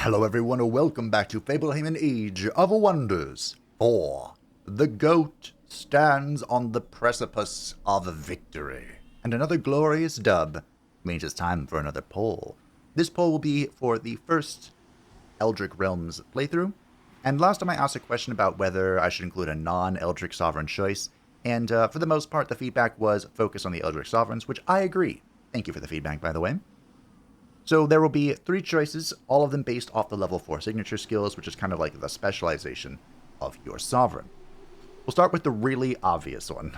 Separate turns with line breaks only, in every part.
Hello everyone and welcome back to Fablehaven Age of Wonders 4. The goat stands on the precipice of victory. And another glorious dub means it's time for another poll. This poll will be for the first Eldritch Realms playthrough. And last time I asked a question about whether I should include a non-Eldritch Sovereign choice. And for the most part the feedback was focus on the Eldritch Sovereigns, which I agree. Thank you for the feedback, by the way. So there will be 3 choices, all of them based off the level 4 signature skills, which is kind of like the specialization of your sovereign. We'll start with the really obvious one.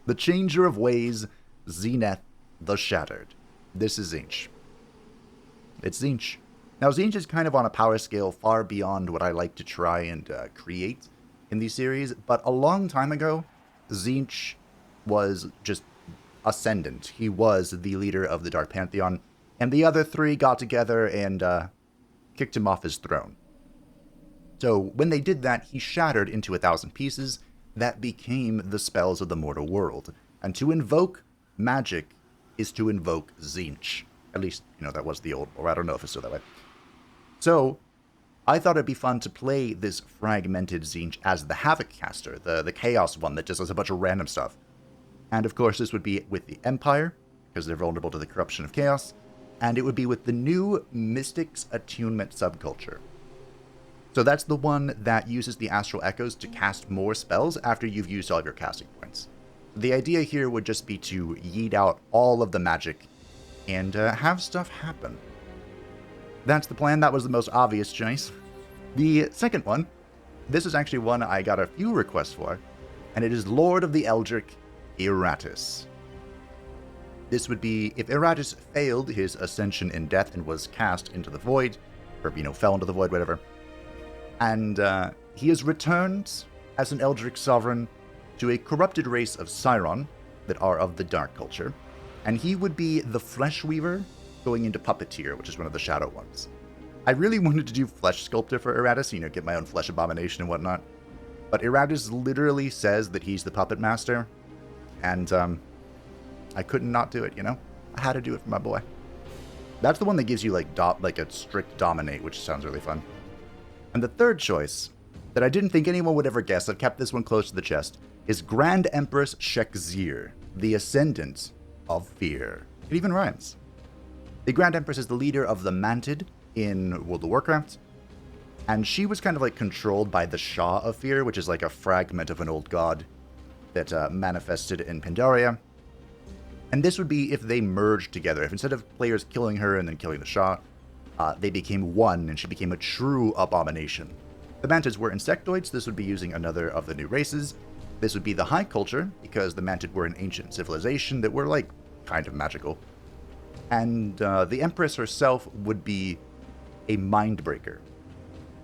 The Changer of Ways, Zenith the Shattered. This is Tzeentch. It's Tzeentch. Now Tzeentch is kind of on a power scale far beyond what I like to try and create in these series, but a long time ago, Tzeentch was just ascendant. He was the leader of the Dark Pantheon, and the other 3 got together and kicked him off his throne. So when they did that, he shattered into 1,000 pieces that became the spells of the mortal world. And to invoke magic is to invoke Tzeentch. At least, that was the old, or I don't know if it's still that way. So I thought it'd be fun to play this fragmented Tzeentch as the Havoc caster, the Chaos one that just does a bunch of random stuff. And of course, this would be with the Empire, because they're vulnerable to the corruption of chaos. And it would be with the new Mystics Attunement subculture. So that's the one that uses the Astral Echoes to cast more spells after you've used all of your casting points. The idea here would just be to yeet out all of the magic and have stuff happen. That's the plan. That was the most obvious choice. The second one, this is actually one I got a few requests for, and it is Lord of the Eldritch, Eratus. This would be if Eratus failed his ascension in death and was cast into the void, or, fell into the void, whatever. And he is returned as an Eldritch Sovereign to a corrupted race of Siron that are of the Dark Culture. And he would be the Flesh Weaver going into Puppeteer, which is one of the Shadow ones. I really wanted to do Flesh Sculptor for Eratus, get my own Flesh Abomination and whatnot. But Eratus literally says that he's the Puppet Master. And, I couldn't not do it, I had to do it for my boy. That's the one that gives you, like a strict dominate, which sounds really fun. And the third choice, that I didn't think anyone would ever guess, I've kept this one close to the chest, is Grand Empress Shek'Zir, the Ascendant of Fear. It even rhymes. The Grand Empress is the leader of the Mantid in World of Warcraft, and she was kind of like controlled by the Shah of Fear, which is like a fragment of an old god that manifested in Pandaria. And this would be if they merged together. If instead of players killing her and then killing the Shah, they became one and she became a true abomination. The Mantids were insectoids. This would be using another of the new races. This would be the High Culture, because the Mantid were an ancient civilization that were, kind of magical. And the Empress herself would be a Mindbreaker.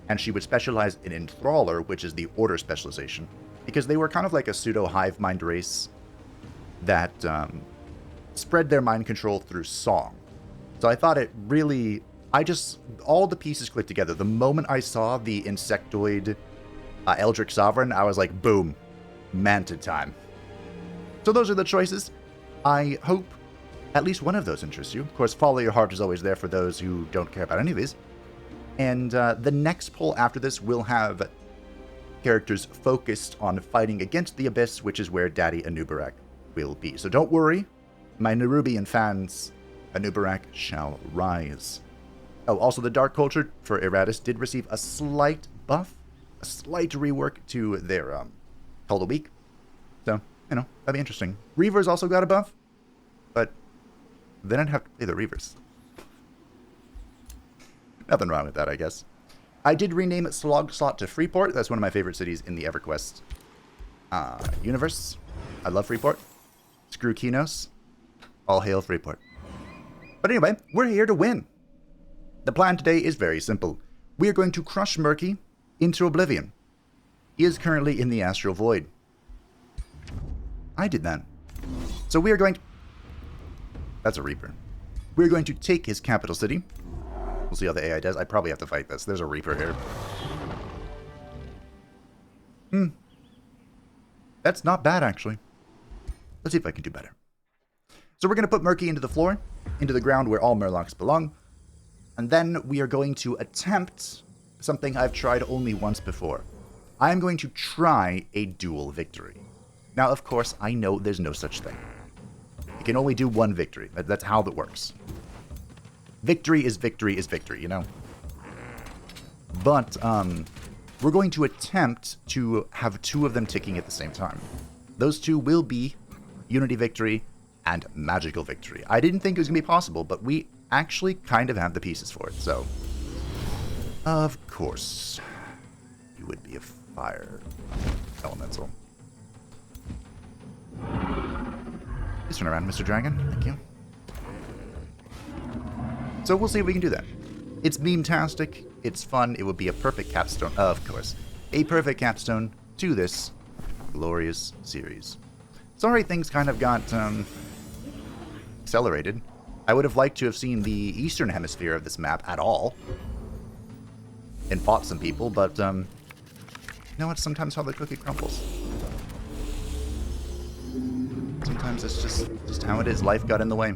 And she would specialize in Enthrallar, which is the Order specialization. Because they were kind of like a pseudo-hive mind race that spread their mind control through song. So I thought it really... all the pieces clicked together. The moment I saw the insectoid Eldritch Sovereign, I was like, boom, Mantid time. So those are the choices. I hope at least one of those interests you. Of course, follow your heart is always there for those who don't care about any of these. And the next poll after this will have characters focused on fighting against the Abyss, which is where Daddy Anubarak will be. So don't worry, my Nerubian fans, Anubarak shall rise. Oh, also the Dark Culture for Eratus did receive a slight buff, a slight rework to their Call of the Week. So, that'd be interesting. Reaver's also got a buff, but then I'd have to play the Reavers. Nothing wrong with that, I guess. I did rename Slogslot to Freeport. That's one of my favorite cities in the EverQuest universe. I love Freeport. Screw Kinos. All hail Freeport. But anyway, we're here to win. The plan today is very simple. We are going to crush Murky into oblivion. He is currently in the Astral Void. I did that. So we are going to... That's a Reaper. We're going to take his capital city. We'll see how the AI does. I probably have to fight this. There's a Reaper here. That's not bad, actually. Let's see if I can do better. So we're going to put Murky into the floor, into the ground where all Murlocs belong. And then we are going to attempt something I've tried only once before. I am going to try a dual victory. Now, of course, I know there's no such thing. You can only do one victory. That's how that works. Victory is victory is victory, you know? But, we're going to attempt to have two of them ticking at the same time. Those two will be Unity Victory and Magical Victory. I didn't think it was going to be possible, but we actually kind of have the pieces for it, so... Of course, you would be a fire elemental. Please turn around, Mr. Dragon. Thank you. So we'll see if we can do that. It's meme-tastic. It's fun. It would be a perfect capstone, of course. A perfect capstone to this glorious series. Sorry things kind of got accelerated. I would have liked to have seen the eastern hemisphere of this map at all. And fought some people, but you know what? Sometimes how the cookie crumbles. Sometimes it's just how it is. Life got in the way.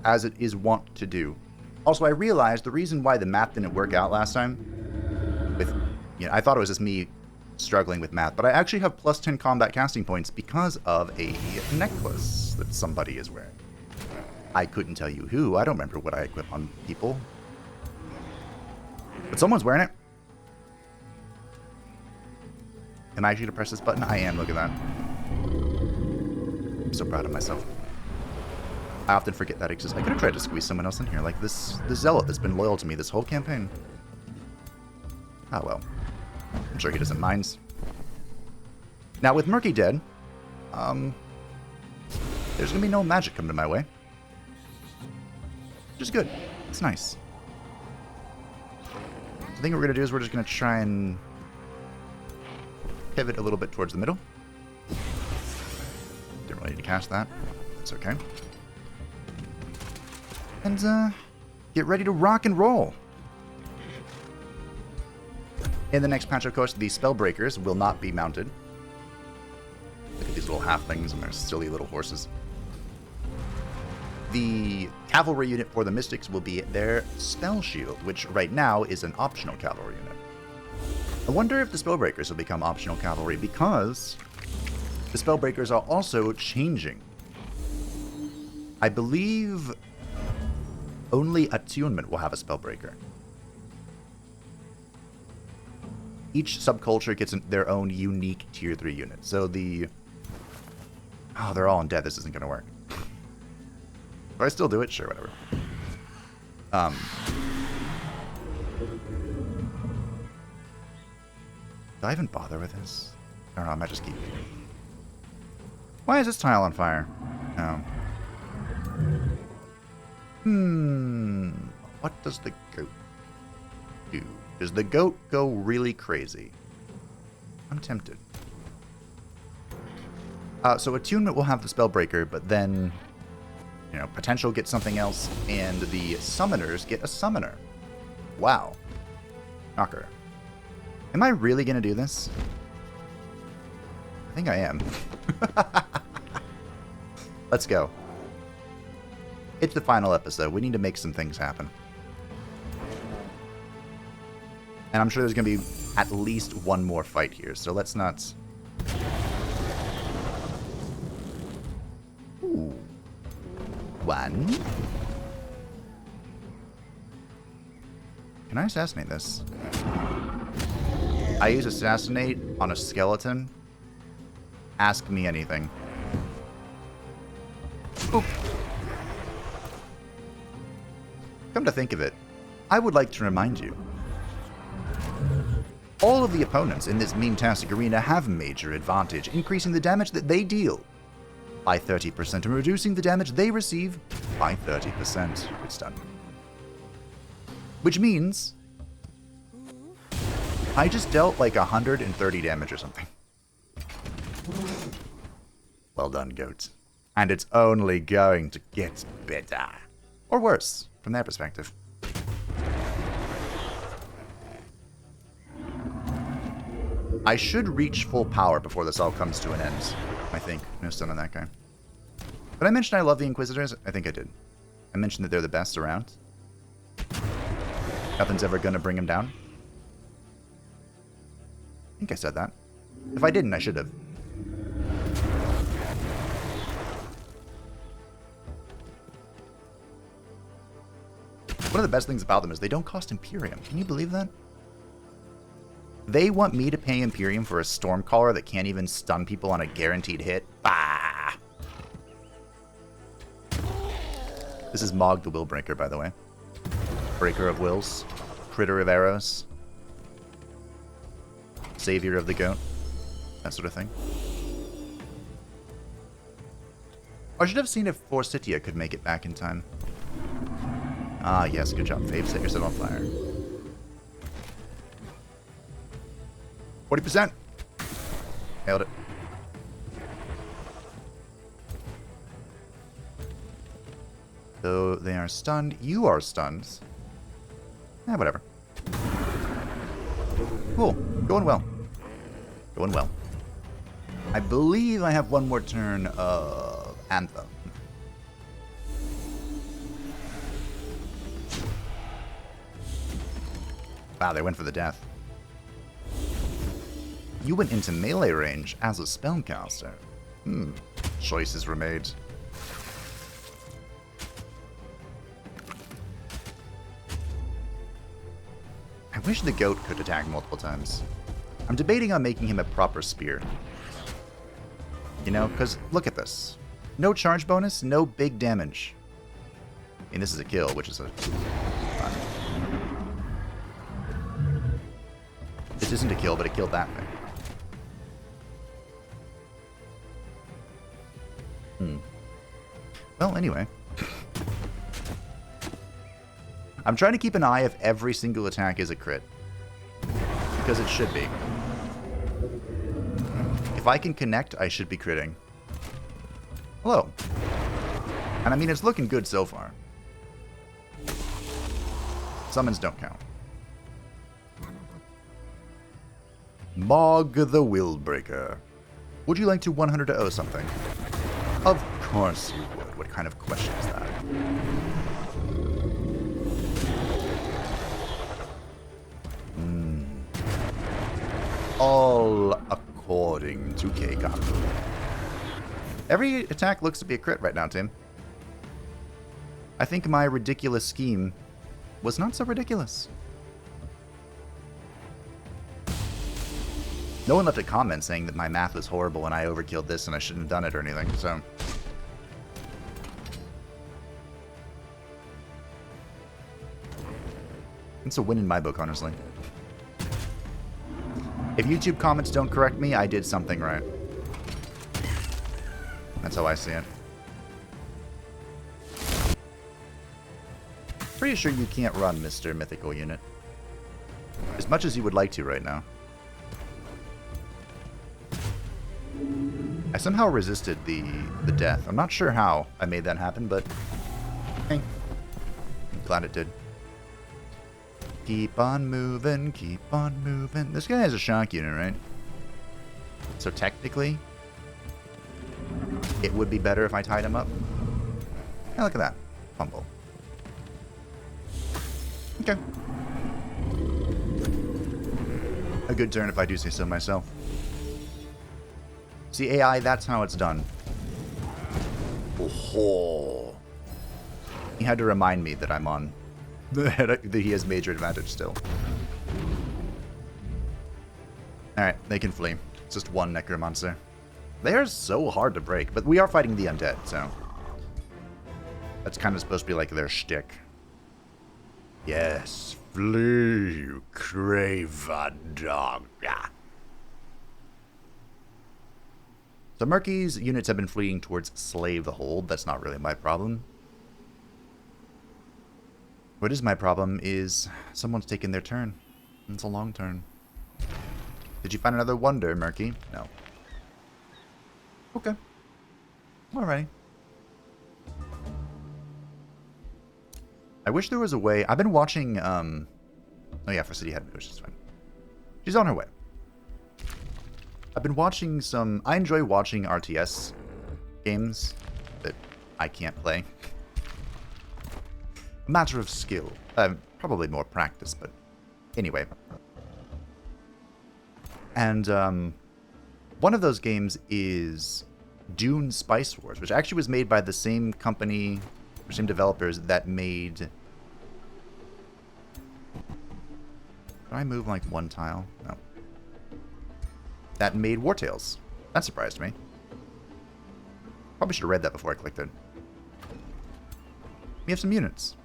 As it is wont to do. Also, I realized the reason why the math didn't work out last time, I thought it was just me struggling with math, but I actually have plus 10 combat casting points because of a necklace that somebody is wearing. I couldn't tell you who. I don't remember what I equip on people. But someone's wearing it. Am I actually going to press this button? I am. Look at that. I'm so proud of myself. I often forget that exists. I could have tried to squeeze someone else in here, like this zealot that's been loyal to me this whole campaign. Oh well. I'm sure he doesn't mind. Now, with Murky dead, there's going to be no magic coming my way. Which is good. It's nice. I think what we're going to do is we're just going to try and pivot a little bit towards the middle. Didn't really need to cast that. That's okay. And, get ready to rock and roll. In the next patch, of course, the Spellbreakers will not be mounted. Look at these little halflings and their silly little horses. The cavalry unit for the Mystics will be their Spell Shield, which right now is an optional cavalry unit. I wonder if the Spellbreakers will become optional cavalry, because the Spellbreakers are also changing. I believe only Attunement will have a Spellbreaker. Each subculture gets their own unique Tier 3 unit. So the... Oh, they're all undead. This isn't going to work. If I still do it, sure, whatever. Do I even bother with this? I don't know, I might just keep... Why is this tile on fire? Oh. What does the goat do? Does the goat go really crazy? I'm tempted. So Attunement will have the Spellbreaker, but then, Potential gets something else, and the Summoners get a Summoner. Wow. Knocker. Am I really going to do this? I think I am. Let's go. It's the final episode. We need to make some things happen. And I'm sure there's going to be at least one more fight here, so let's not... Ooh. One. Can I assassinate this? I use Assassinate on a skeleton. Ask me anything. Boop. Come to think of it, I would like to remind you. All of the opponents in this meme-tastic arena have major advantage, increasing the damage that they deal by 30% and reducing the damage they receive by 30%. Good stun. Which means I just dealt like 130 damage or something. Well done, goat. And it's only going to get better. Or worse, from their perspective. I should reach full power before this all comes to an end, I think. No stun on that guy. But I mentioned I love the Inquisitors? I think I did. I mentioned that they're the best around. Nothing's ever gonna bring him down. I think I said that. If I didn't, I should have. One of the best things about them is they don't cost Imperium. Can you believe that? They want me to pay Imperium for a Stormcaller that can't even stun people on a guaranteed hit? Bah! This is Mog the Willbreaker, by the way. Breaker of Wills. Critter of Arrows. Savior of the Goat. That sort of thing. I should have seen if Forsythia could make it back in time. Ah, yes, good job, Fabe. Set yourself on fire. 40%! Nailed it. So they are stunned. You are stunned. Eh, whatever. Cool. Going well. Going well. I believe I have one more turn of Anthem. Wow, they went for the death. You went into melee range as a spellcaster. Choices were made. I wish the goat could attack multiple times. I'm debating on making him a proper spear. You know, because look at this. No charge bonus, no big damage. I mean, this is a kill, which is a... This isn't a kill, but it killed that thing. Well, anyway. I'm trying to keep an eye if every single attack is a crit. Because it should be. If I can connect, I should be critting. Hello. And I mean, it's looking good so far. Summons don't count. Mog the Willbreaker. Would you like to 100 to 0 something? Of course you would. What kind of question is that? All according to Keikaku. Every attack looks to be a crit right now, Tim. I think my ridiculous scheme was not so ridiculous. No one left a comment saying that my math was horrible and I overkilled this and I shouldn't have done it or anything, so... It's a win in my book, honestly. If YouTube comments don't correct me, I did something right. That's how I see it. Pretty sure you can't run, Mr. Mythical Unit. As much as you would like to right now. I somehow resisted the death. I'm not sure how I made that happen, but hey, I'm glad it did. Keep on moving, keep on moving. This guy has a shock unit, right? So technically, it would be better if I tied him up. Yeah, look at that. Fumble. Okay. A good turn if I do say so myself. See, AI, that's how it's done. Oh. He had to remind me that I'm on... that he has major advantage still. Alright, they can flee. It's just one Necromancer. They are so hard to break, but we are fighting the undead, so... That's kind of supposed to be like their shtick. Yes, flee, you craven dog. Yeah. So Murky's units have been fleeing towards Slave the Hold. That's not really my problem. What is my problem is someone's taken their turn. It's a long turn. Did you find another wonder, Murky? No. Okay. Alrighty. I wish there was a way... I've been watching... Oh yeah, for City Head, which is fine. She's on her way. I've been watching some... I enjoy watching RTS games that I can't play. A matter of skill. Probably probably more practice, but anyway. And one of those games is Dune Spice Wars, which actually was made by the same company, or same developers that made... Did I move like one tile? No. That made War Tales. That surprised me. Probably should have read that before I clicked it. We have some units.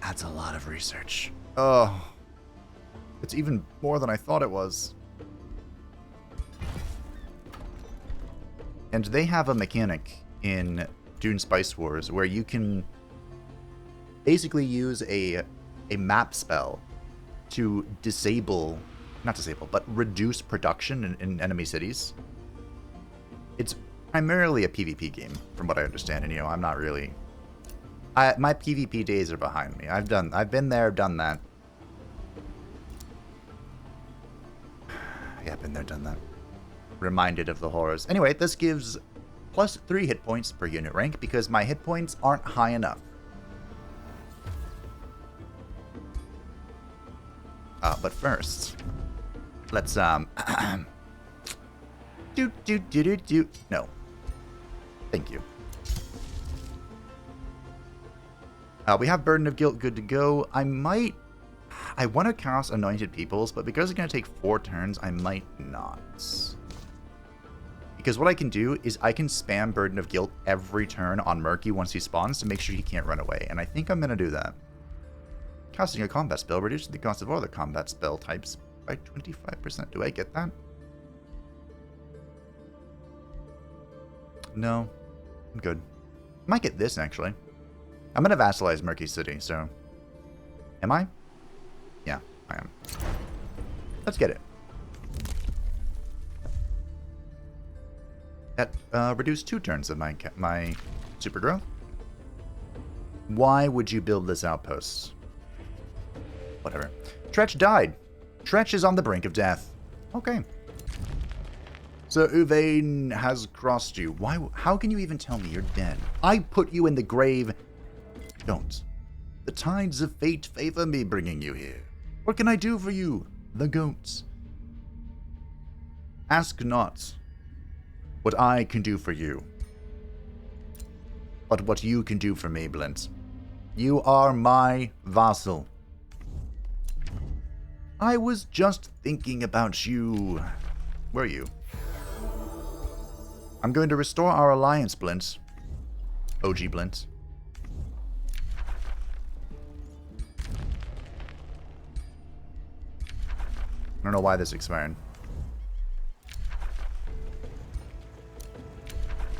That's a lot of research. Oh. It's even more than I thought it was. And they have a mechanic in Dune Spice Wars where you can basically use a map spell to disable, not disable, but reduce production in enemy cities. It's primarily a PvP game, from what I understand, and I'm not really... my PvP days are behind me. I've been there, done that. Yeah, been there, done that. Reminded of the horrors. Anyway, this gives plus 3 hit points per unit rank because my hit points aren't high enough. But first, let's No. Thank you. We have Burden of Guilt good to go. I want to cast Anointed Peoples, but because it's going to take 4 turns, I might not. Because what I can do is I can spam Burden of Guilt every turn on Murky once he spawns to make sure he can't run away, and I think I'm going to do that. Casting a combat spell reduces the cost of all other combat spell types by 25%. Do I get that? No. I'm good. Might get this, actually. I'm going to vassalize Murky City, so... Am I? Yeah, I am. Let's get it. That reduced 2 turns of my super growth. Why would you build this outpost? Whatever. Tretch died. Tretch is on the brink of death. Okay. So Uvain has crossed you. Why? How can you even tell me you're dead? I put you in the grave. Don't. The tides of fate favor me bringing you here. What can I do for you, the goats? Ask not what I can do for you, but what you can do for me, Blint. You are my vassal. I was just thinking about you. Where are you? I'm going to restore our alliance, Blint. OG Blint. I don't know why this expired.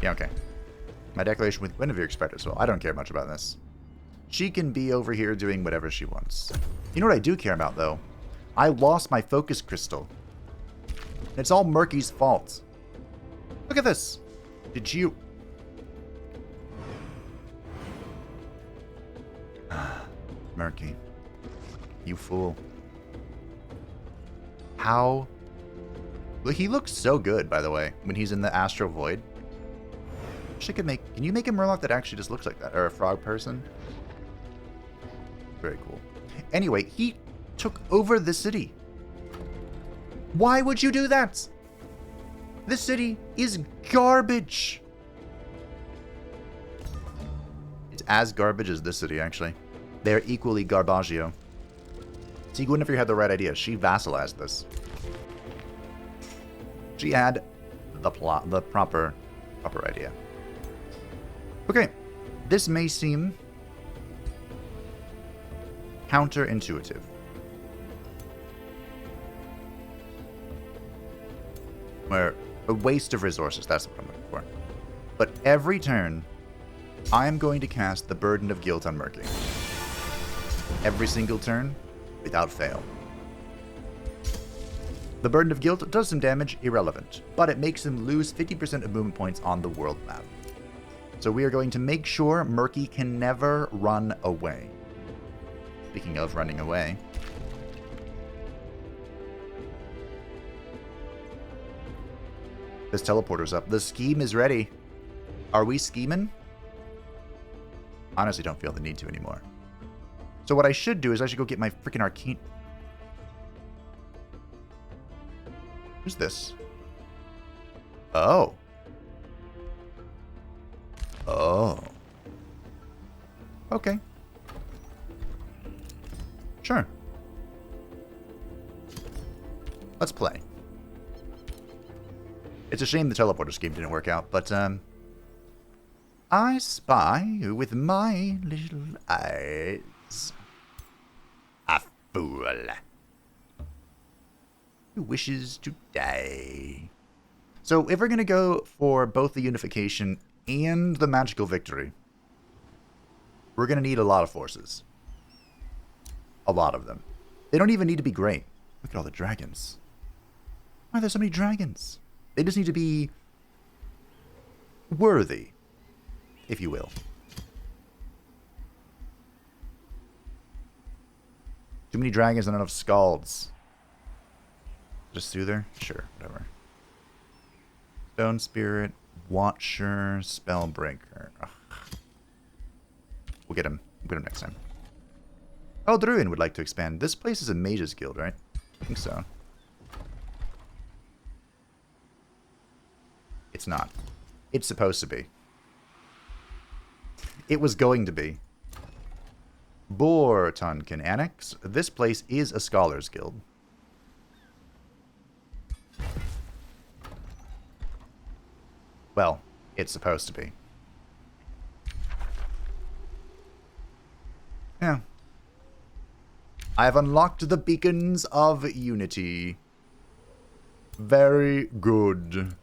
Yeah, okay. My declaration with Guinevere expired as well. I don't care much about this. She can be over here doing whatever she wants. You know what I do care about, though? I lost my focus crystal. It's all Murky's fault. Look at this. Did you... Murky. You fool. How... Look, he looks so good, by the way, when he's in the Astral Void. Wish I could make... Can you make a Murloc that actually just looks like that? Or a frog person? Very cool. Anyway, he took over the city. Why would you do that? This city is garbage. It's as garbage as this city, actually. They're equally garbaggio. See, Guinevere had the right idea. She vassalized this. She had the proper idea. Okay, this may seem counterintuitive. Where a waste of resources, that's what I'm looking for. But every turn, I am going to cast the Burden of Guilt on Murky. Every single turn, without fail. The Burden of Guilt does some damage, irrelevant, but it makes him lose 50% of movement points on the world map. So we are going to make sure Murky can never run away. Speaking of running away... This teleporter's up. The scheme is ready. Are we scheming? Honestly, don't feel the need to anymore. So what I should do is I should go get my freaking arcane... Who's this? Oh. Oh. Okay. Sure. Let's play. It's a shame the teleporter scheme didn't work out, but, I spy with my little eyes a fool who wishes to die. So if we're going to go for both the Unification and the Magical Victory, we're going to need a lot of forces. A lot of them. They don't even need to be great. Look at all the dragons. Why are there so many dragons? They just need to be worthy, if you will. Too many dragons, not enough scalds. Just Soother? Sure, whatever. Stone Spirit, Watcher, Spellbreaker. Ugh. We'll get him. We'll get him next time. Oh, Druin would like to expand. This place is a Mage's Guild, right? I think so. It's not. It's supposed to be. It was going to be. Borton can annex. This place is a Scholars Guild. Well, it's supposed to be. Yeah. I have unlocked the Beacons of Unity. Very good.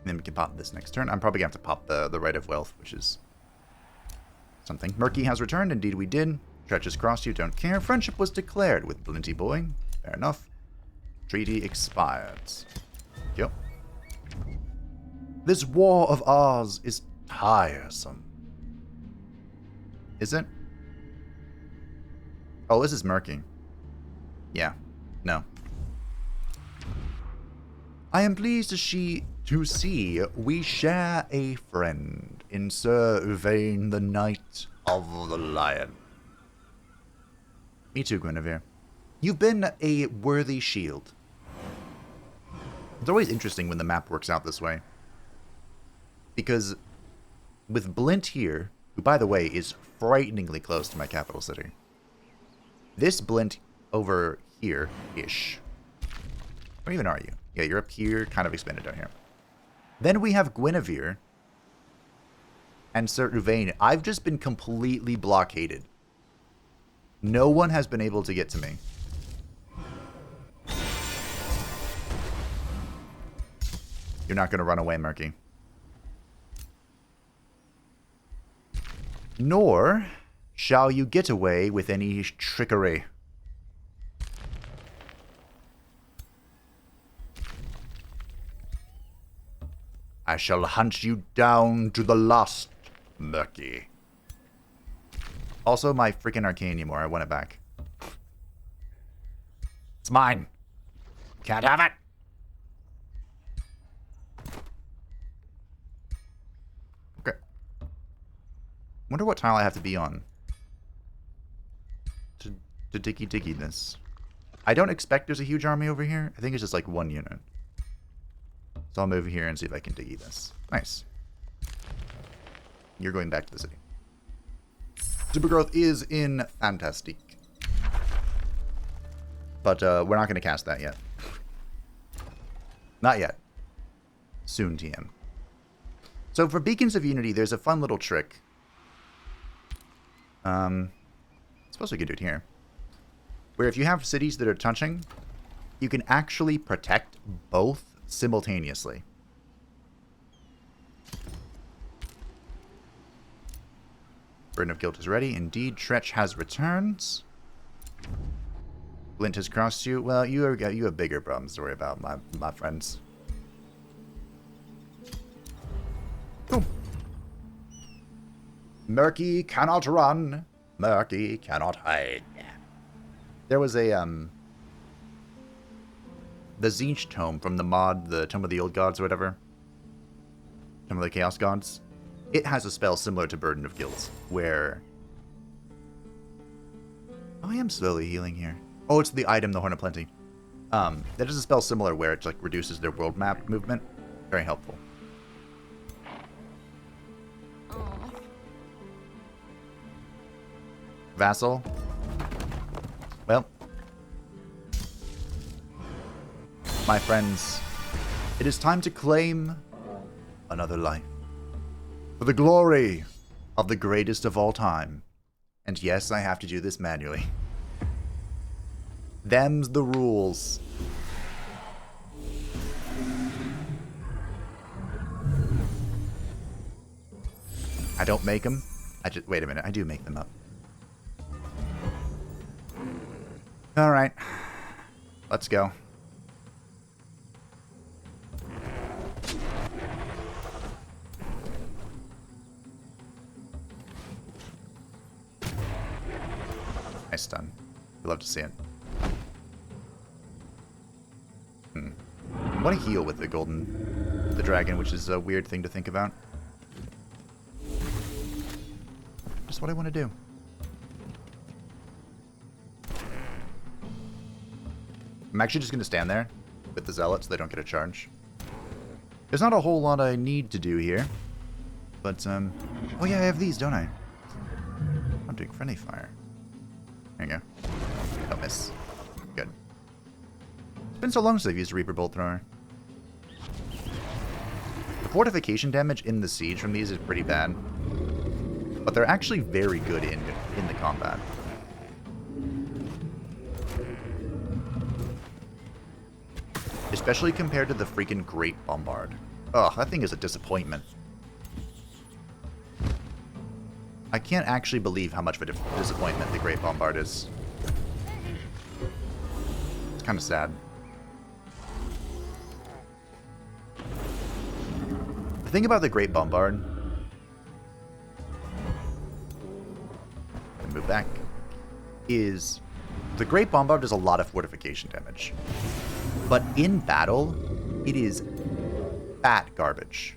Then we can pop this next turn. I'm probably going to have to pop the Right of Wealth, which is something. Murky has returned. Indeed we did. Stretches crossed you. Don't care. Friendship was declared with Blinty Boy. Fair enough. Treaty expired. Yep. This war of ours is tiresome. Is it? Oh, this is Murky. Yeah. No. I am pleased to see we share a friend in Sir Uvain, the Knight of the Lion. Me too, Guinevere. You've been a worthy shield. It's always interesting when the map works out this way. Because with Blint here, who by the way is frighteningly close to my capital city, this Blint over here-ish. Where even are you? Yeah, you're up here, kind of expanded down here. Then we have Guinevere and Sir Uvain. I've just been completely blockaded. No one has been able to get to me. You're not going to run away, Murky. Nor shall you get away with any trickery. I shall hunt you down to the last, Murky. Also, my freaking arcane anymore. I want it back. It's mine. Can't have it. Okay. Wonder what tile I have to be on to diggy this. I don't expect there's a huge army over here. I think it's just like one unit. So I'll move here and see if I can diggy this. Nice. You're going back to the city. Super growth is in Fantastic. But we're not going to cast that yet. Not yet. Soon, TM. So for Beacons of Unity, there's a fun little trick. I suppose we could do it here. Where if you have cities that are touching, you can actually protect both simultaneously. Burden of Guilt is ready. Indeed, Tretch has returned. Blint has crossed you. Well, you have bigger problems to worry about, my friends. Cool. Murky cannot run. Murky cannot hide. There was a the Tzeentch tome from the mod, the Tome of the Old Gods or whatever. some of the Chaos Gods. It has a spell similar to Burden of Guilt, where... Oh, I am slowly healing here. Oh, it's the item, the Horn of Plenty. That is a spell similar where it like reduces their world map movement. Very helpful. Vassal. Well, my friends, it is time to claim another life for the glory of the greatest of all time. And yes, I have to do this manually. Them's the rules. I don't make them. Wait a minute, I do make them up. Alright. Let's go. Nice stun. We'd love to see it. I want to heal with the dragon, which is a weird thing to think about. Just what I want to do. I'm actually just going to stand there with the Zealot so they don't get a charge. There's not a whole lot I need to do here. But, oh yeah, I have these, don't I? I'm doing friendly fire. There you go. Don't miss. Good. It's been so long since I've used a Reaper Bolt Thrower. The fortification damage in the siege from these is pretty bad. But they're actually very good in the combat. Especially compared to the freaking Great Bombard. Ugh, that thing is a disappointment. I can't actually believe how much of a disappointment the Great Bombard is. It's kind of sad. The thing about the Great Bombard... and move back. Is... the Great Bombard does a lot of fortification damage. But in battle, it is fat garbage.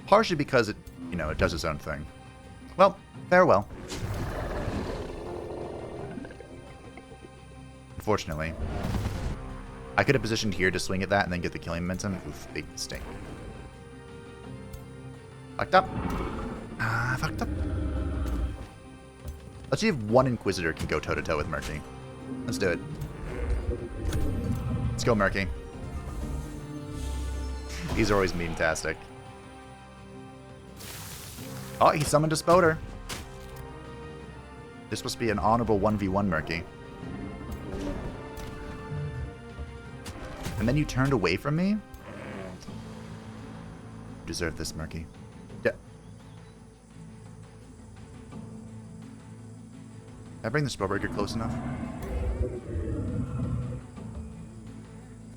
Partially because it, it does its own thing. Well, farewell. Unfortunately. I could have positioned here to swing at that and then get the killing momentum. Oof, big mistake. Fucked up. Fucked up. Let's see if one Inquisitor can go toe-to-toe with Murky. Let's do it. Let's go, Murky. These are always meme-tastic. Oh, he summoned a Spoder. This must be an honorable 1v1 Murky. And then you turned away from me? You deserve this, Murky. Yeah. Can I bring the Spellbreaker close enough?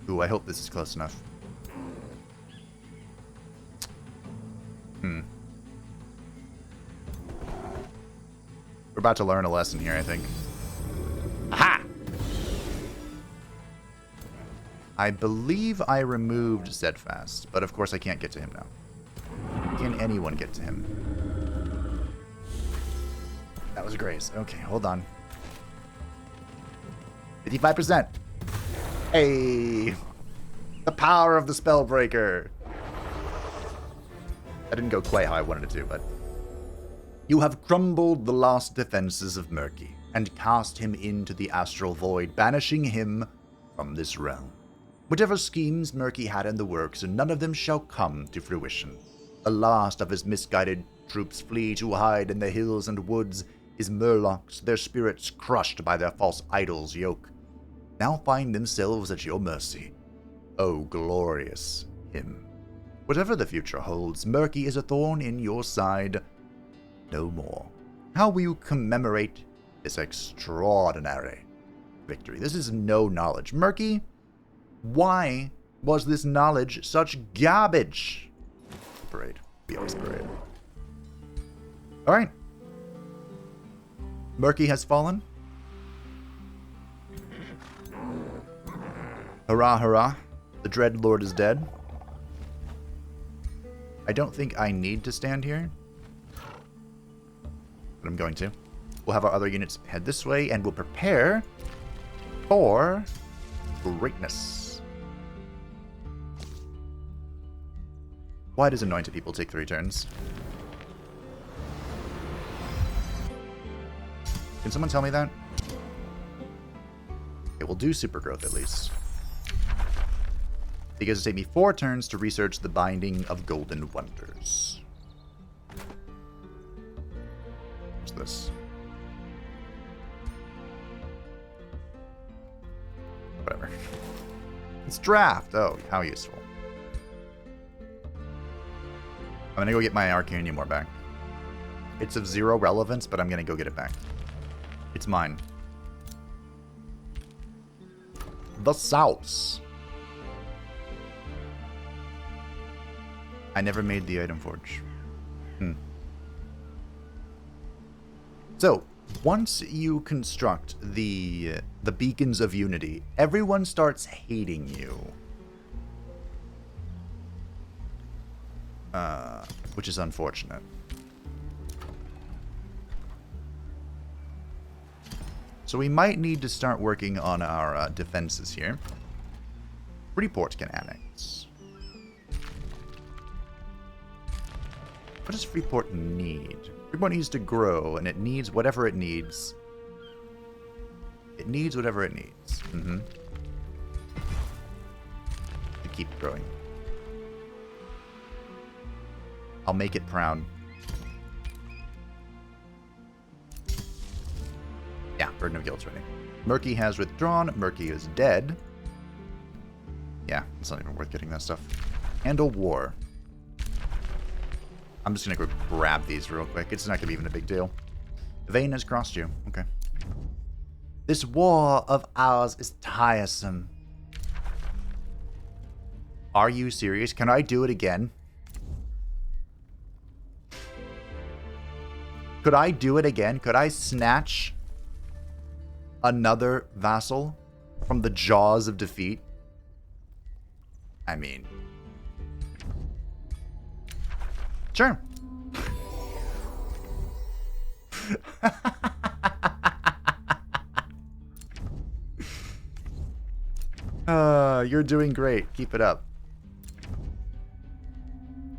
Ooh, I hope this is close enough. We're about to learn a lesson here, I think. Aha! I believe I removed Steadfast, but of course I can't get to him now. Can anyone get to him? That was Grace. Okay, hold on. 55%. Hey! The power of the Spellbreaker! I didn't go quite how I wanted it to, but... You have crumbled the last defenses of Murky, and cast him into the astral void, banishing him from this realm. Whatever schemes Murky had in the works, none of them shall come to fruition. The last of his misguided troops flee to hide in the hills and woods, his murlocs, their spirits crushed by their false idol's yoke, now find themselves at your mercy. Oh, glorious hymn. Whatever the future holds, Murky is a thorn in your side no more. How will you commemorate this extraordinary victory? This is no knowledge. Murky, why was this knowledge such garbage? Parade. We always parade. Alright. Murky has fallen. Hurrah, hurrah. The Dreadlord is dead. I don't think I need to stand here, but I'm going to. We'll have our other units head this way, and we'll prepare for greatness. Why does anointed people take 3 turns? Can someone tell me that? Okay, we'll do super growth at least. Because it'll take me 4 turns to research the binding of golden wonders. What's this? Whatever. It's draft. Oh, how useful. I'm gonna go get my Arcane More back. It's of 0 relevance, but I'm gonna go get it back. It's mine. The South. I never made the item forge. So, once you construct the beacons of unity, everyone starts hating you. Which is unfortunate. So we might need to start working on our defenses here. Freeport can annex. What does Freeport need? Freeport needs to grow, and it needs whatever it needs. It needs whatever it needs. To keep growing. I'll make it proud. Yeah, Burden of Guilt's ready. Murky has withdrawn. Murky is dead. Yeah, it's not even worth getting that stuff. Handle War. I'm just going to go grab these real quick. It's not going to be even a big deal. Vayne has crossed you. Okay. This war of ours is tiresome. Are you serious? Can I do it again? Could I do it again? Could I snatch another vassal from the jaws of defeat? I mean... Sure. You're doing great. Keep it up.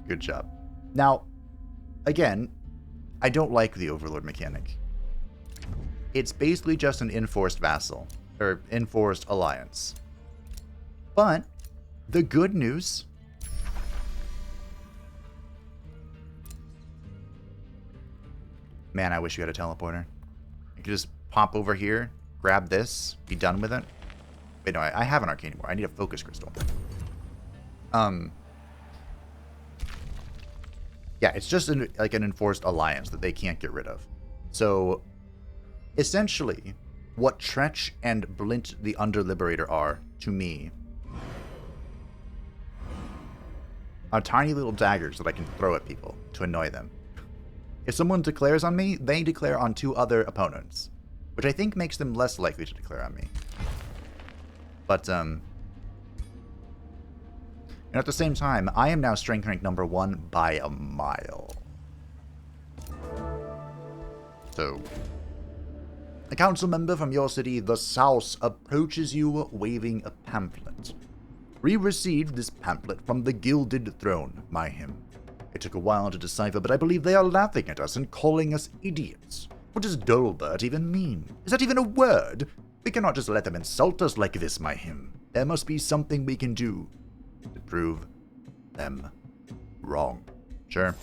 Good job. Now, again, I don't like the Overlord mechanic. It's basically just an enforced vassal, or enforced alliance. But, the good news... Man, I wish you had a teleporter. You could just pop over here, grab this, be done with it. Wait, no, I have an Arcane More. I need a Focus Crystal. Yeah, it's just like an enforced alliance that they can't get rid of. So, essentially, what Tretch and Blint the Underliberator are, to me, are tiny little daggers that I can throw at people to annoy them. If someone declares on me, they declare on 2 other opponents, which I think makes them less likely to declare on me. But, and at the same time, I am now strength rank number 1 by a mile. So, a council member from your city, the South, approaches you waving a pamphlet. We received this pamphlet from the Gilded Throne, my him. It took a while to decipher, but I believe they are laughing at us and calling us idiots. What does Dulbert even mean? Is that even a word? We cannot just let them insult us like this, my him. There must be something we can do to prove them wrong. Sure.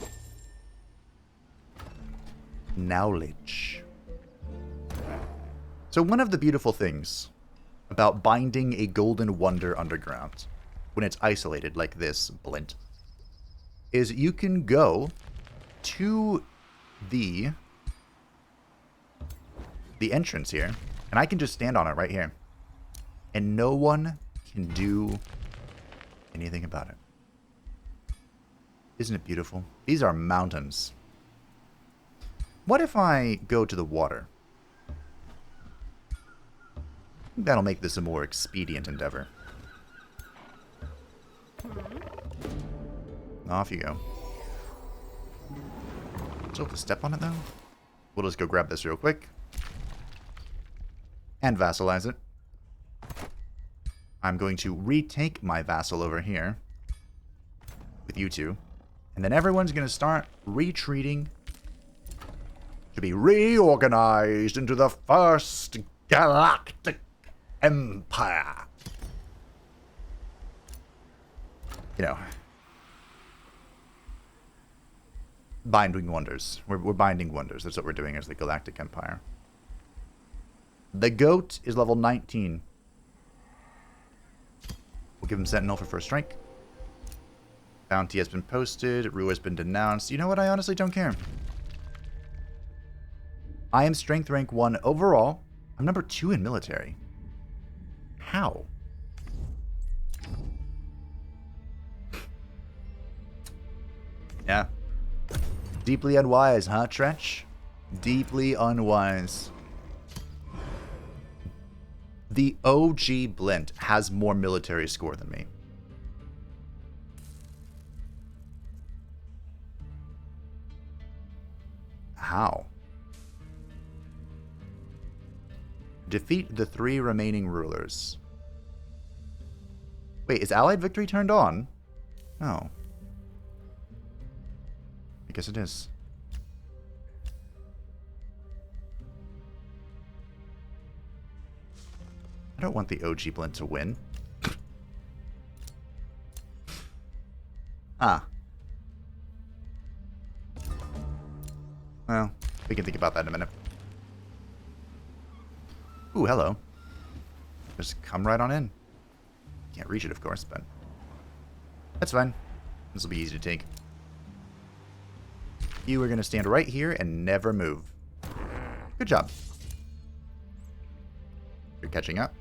Knowledge. So one of the beautiful things about binding a golden wonder underground, when it's isolated like this, Blint, is you can go to the entrance here, and I can just stand on it right here, and no one can do anything about it. Isn't it beautiful? These are mountains. What if I go to the water? I think that'll make this a more expedient endeavor. Off you go. Still have to step on it, though? We'll just go grab this real quick. And vassalize it. I'm going to retake my vassal over here. With you two. And then everyone's going to start retreating. To be reorganized into the First Galactic Empire. You know. Binding wonders. We're binding wonders. That's what we're doing as the Galactic Empire. The goat is level 19. We'll give him Sentinel for first strike. Bounty has been posted. Rue has been denounced. You know what? I honestly don't care. I am strength rank 1 overall. I'm number 2 in military. How? Yeah. Deeply unwise, huh, Tretch? Deeply unwise. The OG Blint has more military score than me. How? Defeat the 3 remaining rulers. Wait, is Allied Victory turned on? Oh. I guess it is. I don't want the OG Blint to win. Ah. Well, we can think about that in a minute. Ooh, hello. Just come right on in. Can't reach it, of course, but that's fine. This will be easy to take. You are going to stand right here and never move. Good job. You're catching up.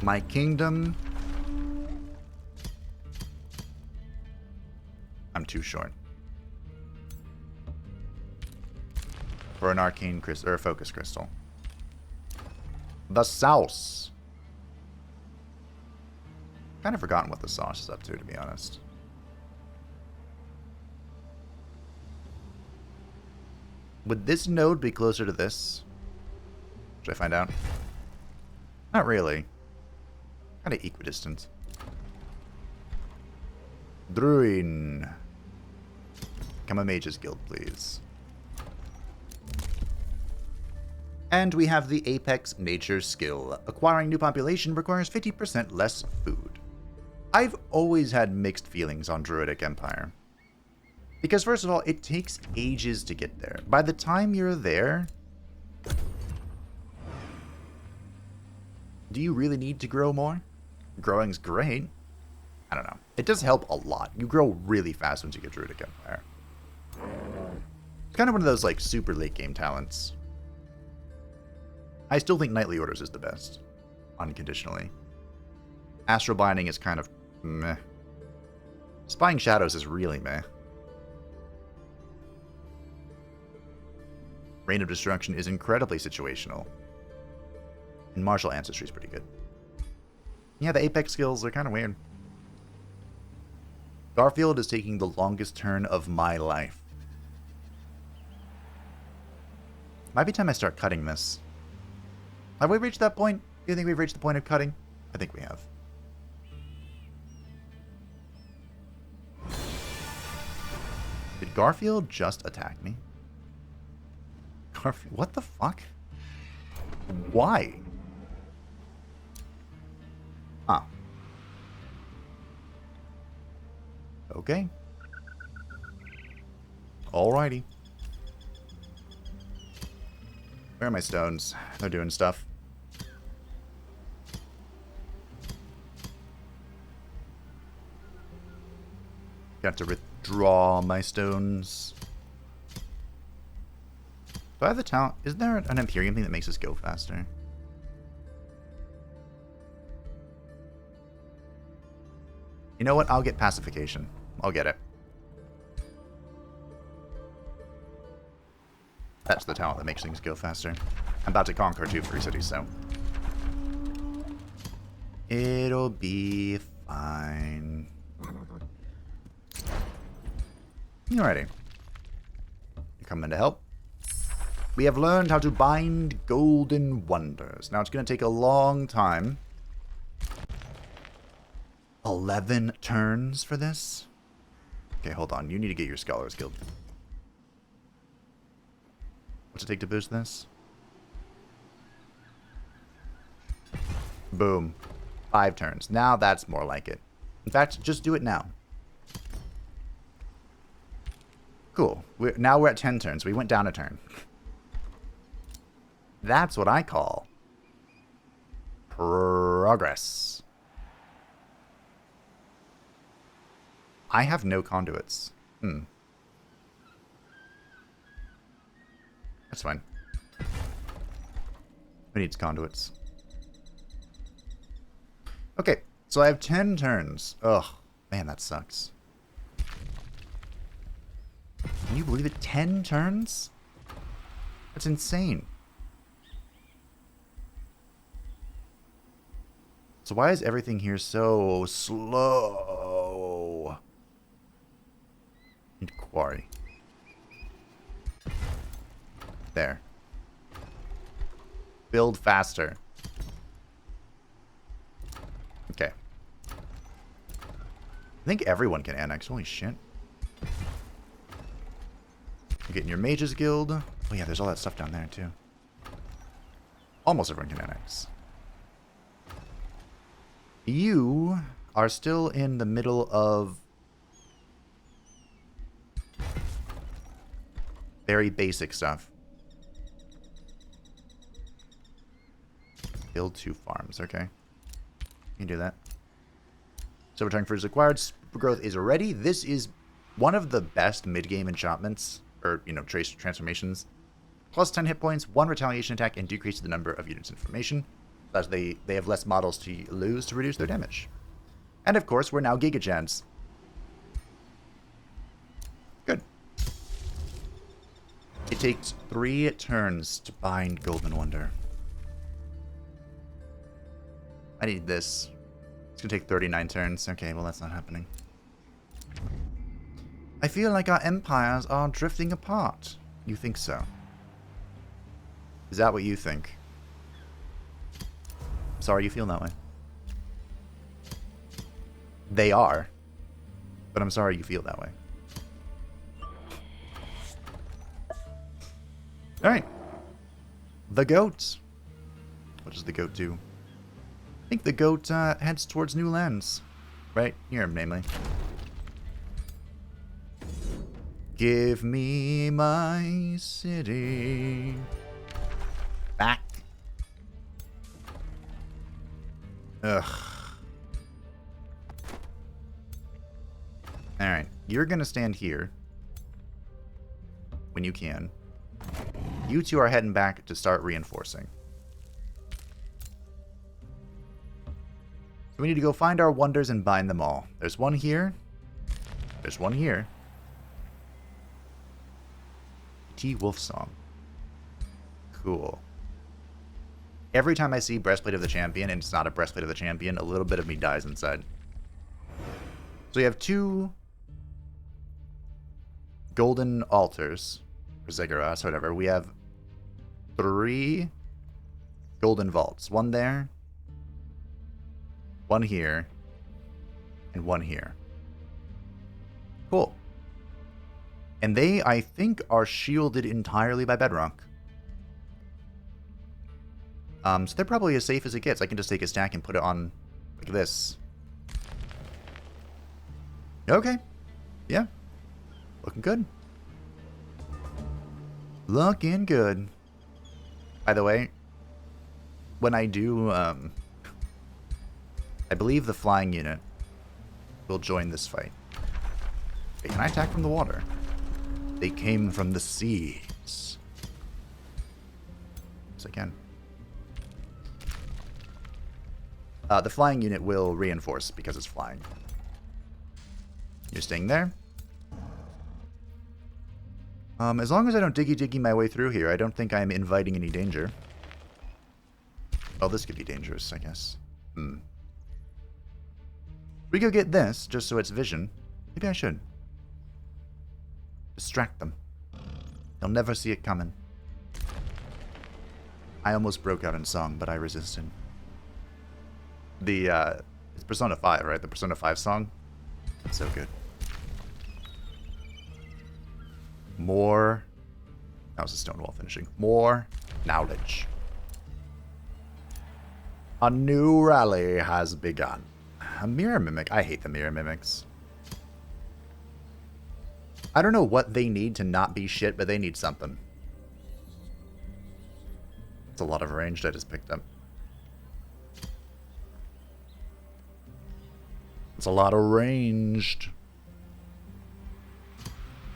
My kingdom. I'm too short. For an arcane crystal, or a focus crystal. The sauce. Kind of forgotten what the sauce is up to be honest. Would this node be closer to this? Should I find out? Not really. Kind of equidistant. Druin. Become a mage's guild, please. And we have the Apex Nature skill. Acquiring new population requires 50% less food. I've always had mixed feelings on Druidic Empire. Because first of all, it takes ages to get there. By the time you're there, do you really need to grow more? Growing's great. I don't know. It does help a lot. You grow really fast once you get Druidic Empire. It's kind of one of those like super late game talents. I still think Knightly Orders is the best. Unconditionally. Astral Binding is kind of meh. Spying Shadows is really meh. Reign of Destruction is incredibly situational. And Martial Ancestry is pretty good. Yeah, the Apex skills are kind of weird. Garfield is taking the longest turn of my life. Might be time I start cutting this. Have we reached that point? Do you think we've reached the point of cutting? I think we have. Did Garfield just attack me? Garfield, what the fuck? Why? Huh. Okay. Alrighty. Where are my stones? They're doing stuff. Got to withdraw my stones. Do I have the talent? Isn't there an Imperium thing that makes us go faster? You know what? I'll get Pacification. I'll get it. That's the talent that makes things go faster. I'm about to conquer 2 free cities, so it'll be Fine. Alrighty. You're coming to help. We have learned how to bind golden wonders. Now it's going to take a long time. 11 turns for this? Okay, hold on. You need to get your Scholars Guild. What's it take to boost this? Boom. 5 turns. Now that's more like it. In fact, just do it now. Cool. Now we're at 10 turns. We went down a turn. That's what I call progress. I have no conduits. That's fine. Who needs conduits? Okay, so I have 10 turns. Ugh, man, that sucks. Can you believe it? 10 turns? That's insane. So why is everything here so slow? Need quarry. There. Build faster. Okay. I think everyone can annex. Holy shit. You're getting your Mages Guild. Oh yeah, there's all that stuff down there too. Almost everyone can annex. You are still in the middle of very basic stuff. Build 2 farms, okay. You can do that. Silver Tongue Fruit is acquired. Super Growth is ready. This is one of the best mid-game enchantments, or, you know, trace transformations. Plus 10 hit points, 1 retaliation attack, and decrease the number of units information. Thus, they have less models to lose to reduce their damage. And of course, we're now Gigachans. Good. It takes 3 turns to bind Golden Wonder. I need this. It's gonna take 39 turns. Okay, well that's not happening. I feel like our empires are drifting apart. You think so? Is that what you think? Sorry you feel that way. They are. But I'm sorry you feel that way. Alright. The goat. What does the goat do? I think the goat heads towards new lands. Right here, namely. Give me my city. Back. Ugh. Alright, you're gonna stand here. When you can. You two are heading back to start reinforcing. So we need to go find our wonders and bind them all. There's one here. There's one here. T. Wolfsong. Cool. Every time I see Breastplate of the Champion, and it's not a Breastplate of the Champion, a little bit of me dies inside. So we have 2 golden altars, or Zigguras, whatever. We have 3 golden vaults. 1 there, 1 here, and 1 here. Cool. And they, I think, are shielded entirely by bedrock. So they're probably as safe as it gets. I can just take a stack and put it on like this. Okay. Yeah. Looking good. Looking good. By the way, when I do, I believe the flying unit will join this fight. Okay, can I attack from the water? They came from the seas. Yes, I can. The flying unit will reinforce because it's flying. You're staying there. As long as I don't diggy my way through here, I don't think I'm inviting any danger. Oh, this could be dangerous, I guess. We go get this, just so it's vision. Maybe I should. Distract them. They'll never see it coming. I almost broke out in song, but I resisted. It's Persona 5, right? The Persona 5 song? It's so good. More... That was a Stonewall finishing. More knowledge. A new rally has begun. A mirror mimic. I hate the mirror mimics. I don't know what they need to not be shit, but they need something. It's a lot of ranged I just picked up. It's a lot of ranged.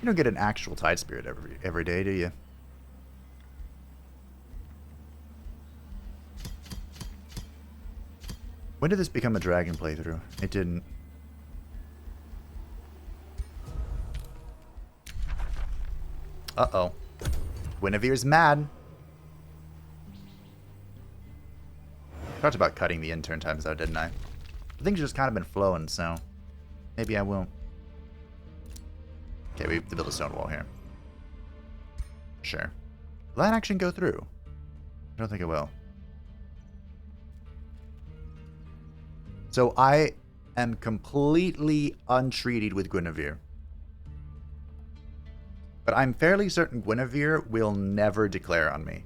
You don't get an actual Tide Spirit every day, do you? When did this become a dragon playthrough? It didn't. Uh-oh. Guinevere's mad. Talked about cutting the intern times out, didn't I? Things just kind of been flowing, so maybe I won't. Okay, we have to build a stone wall here. Sure. Will that action go through? I don't think it will. So I am completely untreated with Guinevere. But I'm fairly certain Guinevere will never declare on me.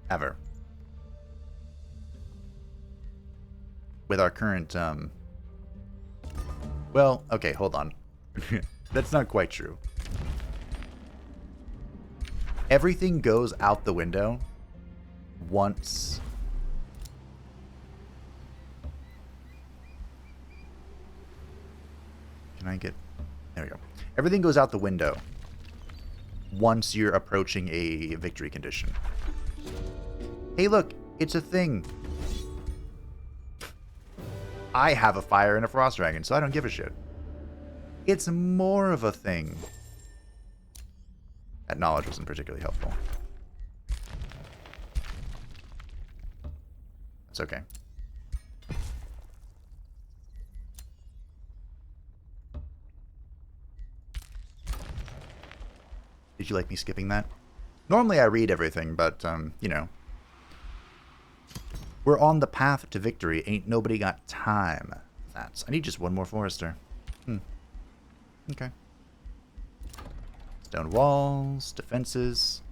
Ever. With our current, well, okay, hold on. That's not quite true. Everything goes out the window once... Can I get... There we go. Everything goes out the window once you're approaching a victory condition. Hey, look, it's a thing. I have a fire and a frost dragon, so I don't give a shit. It's more of a thing. That knowledge wasn't particularly helpful. It's okay. Did you like me skipping that? Normally I read everything, but, you know. We're on the path to victory. Ain't nobody got time. That's... I need just one more forester. Okay. Stone walls, defenses.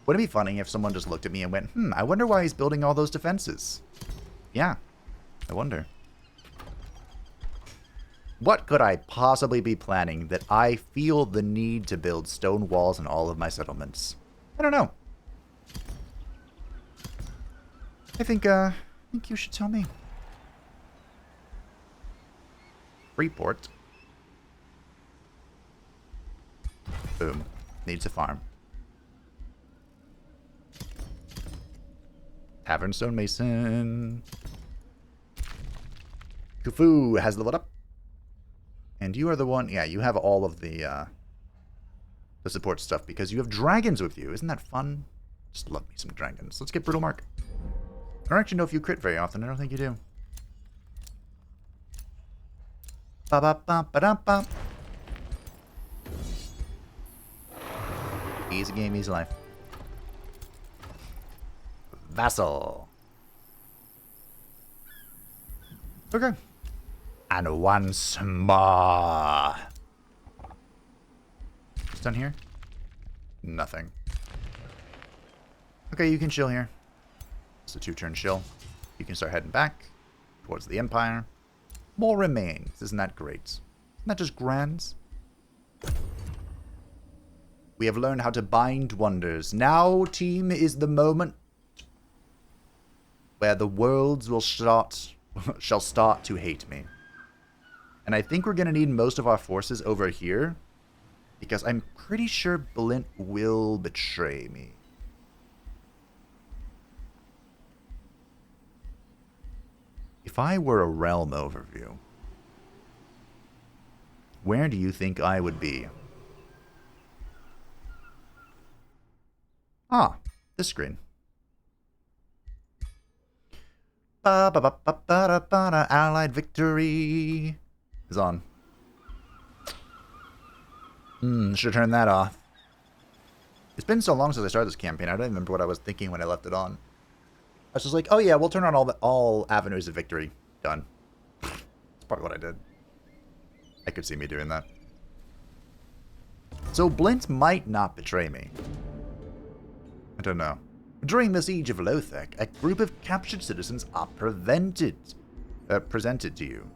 Wouldn't it be funny if someone just looked at me and went, I wonder why he's building all those defenses. Yeah, I wonder. What could I possibly be planning that I feel the need to build stone walls in all of my settlements? I don't know. I think you should tell me. Freeport. Boom. Needs a farm. Tavern Stonemason. Khufu has leveled up. And you are the one... Yeah, you have all of the support stuff because you have dragons with you. Isn't that fun? Just love me some dragons. Let's get Brutal Mark. I don't actually know if you crit very often. I don't think you do. Ba-ba-ba-ba-da-ba. Easy game, easy life. Vassal. Okay. And once more. What's done here? Nothing. Okay, you can chill here. It's a 2-turn chill. You can start heading back towards the Empire. More remains. Isn't that great? Isn't that just grand? We have learned how to bind wonders. Now, team, is the moment where the worlds will shall start to hate me. And I think we're going to need most of our forces over here, because I'm pretty sure Blint will betray me. If I were a realm overview, where do you think I would be? Ah, this screen. Allied victory is on. Should turn that off. It's been so long since I started this campaign, I don't even remember what I was thinking when I left it on. I was just like, oh yeah, we'll turn on all avenues of victory. Done. That's probably what I did. I could see me doing that. So Blint might not betray me. I don't know. During the siege of Lothek, a group of captured citizens are presented to you.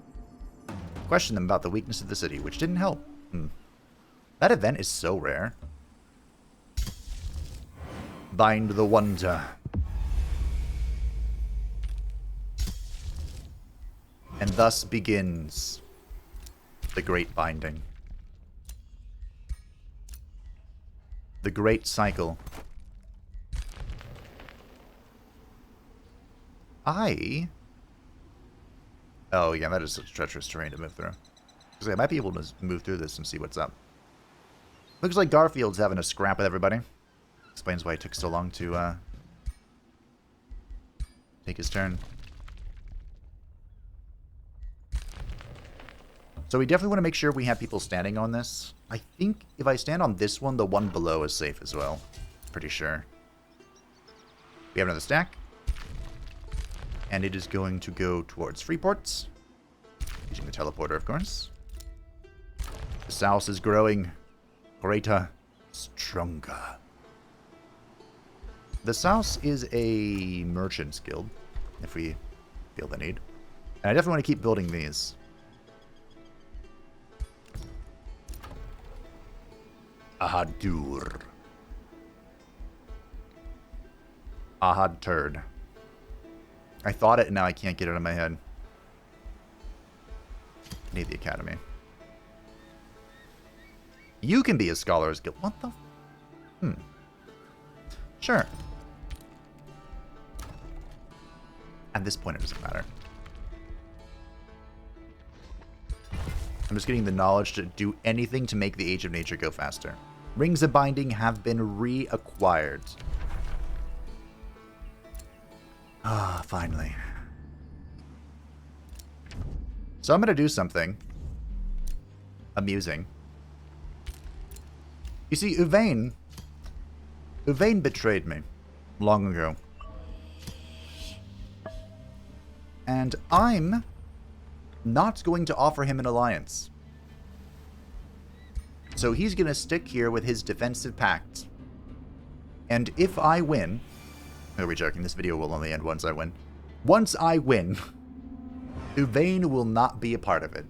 Question them about the weakness of the city, which didn't help. That event is so rare. Bind the Wonder. And thus begins the Great Binding. The Great Cycle. Oh, yeah, that is such treacherous terrain to move through. Because I might be able to move through this and see what's up. Looks like Garfield's having a scrap with everybody. Explains why it took so long to take his turn. So we definitely want to make sure we have people standing on this. I think if I stand on this one, the one below is safe as well. Pretty sure. We have another stack. And it is going to go towards Freeports. Using the teleporter, of course. The south is growing greater, stronger. The south is a merchant's guild, if we feel the need. And I definitely want to keep building these. Ahadur. Ahad turd. I thought it and now I can't get it out of my head. Need the academy. You can be a scholar's guild. What the? Sure. At this point, it doesn't matter. I'm just getting the knowledge to do anything to make the Age of Nature go faster. Rings of Binding have been reacquired. Ah, finally. So I'm going to do something amusing. You see, Uvain betrayed me long ago. And I'm not going to offer him an alliance. So he's going to stick here with his defensive pact. And if I win... Who are we joking? This video will only end once I win. Once I win, Uvain will not be a part of it.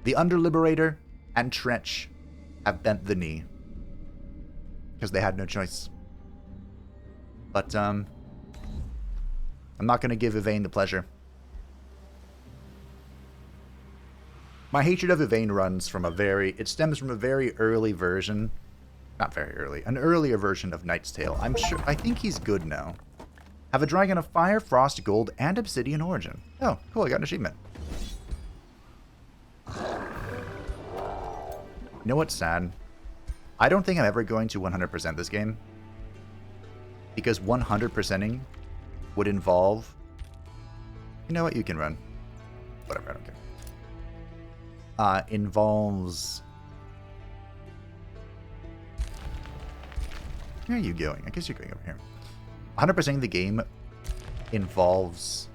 The Underliberator and Trench have bent the knee. Because they had no choice. But, I'm not going to give Uvain the pleasure. My hatred of Uvain runs from it stems from a very early version. Not very early. An earlier version of Knight's Tale. I think he's good now. Have a dragon of fire, frost, gold, and obsidian origin. Oh, cool, I got an achievement. You know what's sad? I don't think I'm ever going to 100% this game. Because 100%ing would involve... You know what? You can run. Whatever, I don't care. Involves... Where are you going? I guess you're going over here. 100%ing the game involves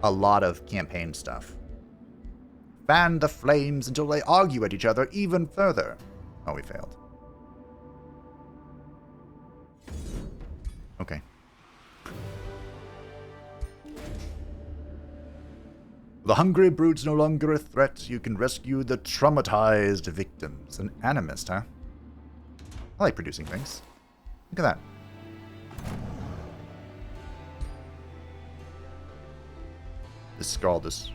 a lot of campaign stuff. Fan the flames until they argue at each other even further. Oh, we failed. Okay. The hungry brood's no longer a threat. You can rescue the traumatized victims. An animist, huh? I like producing things. Look at that. This scald is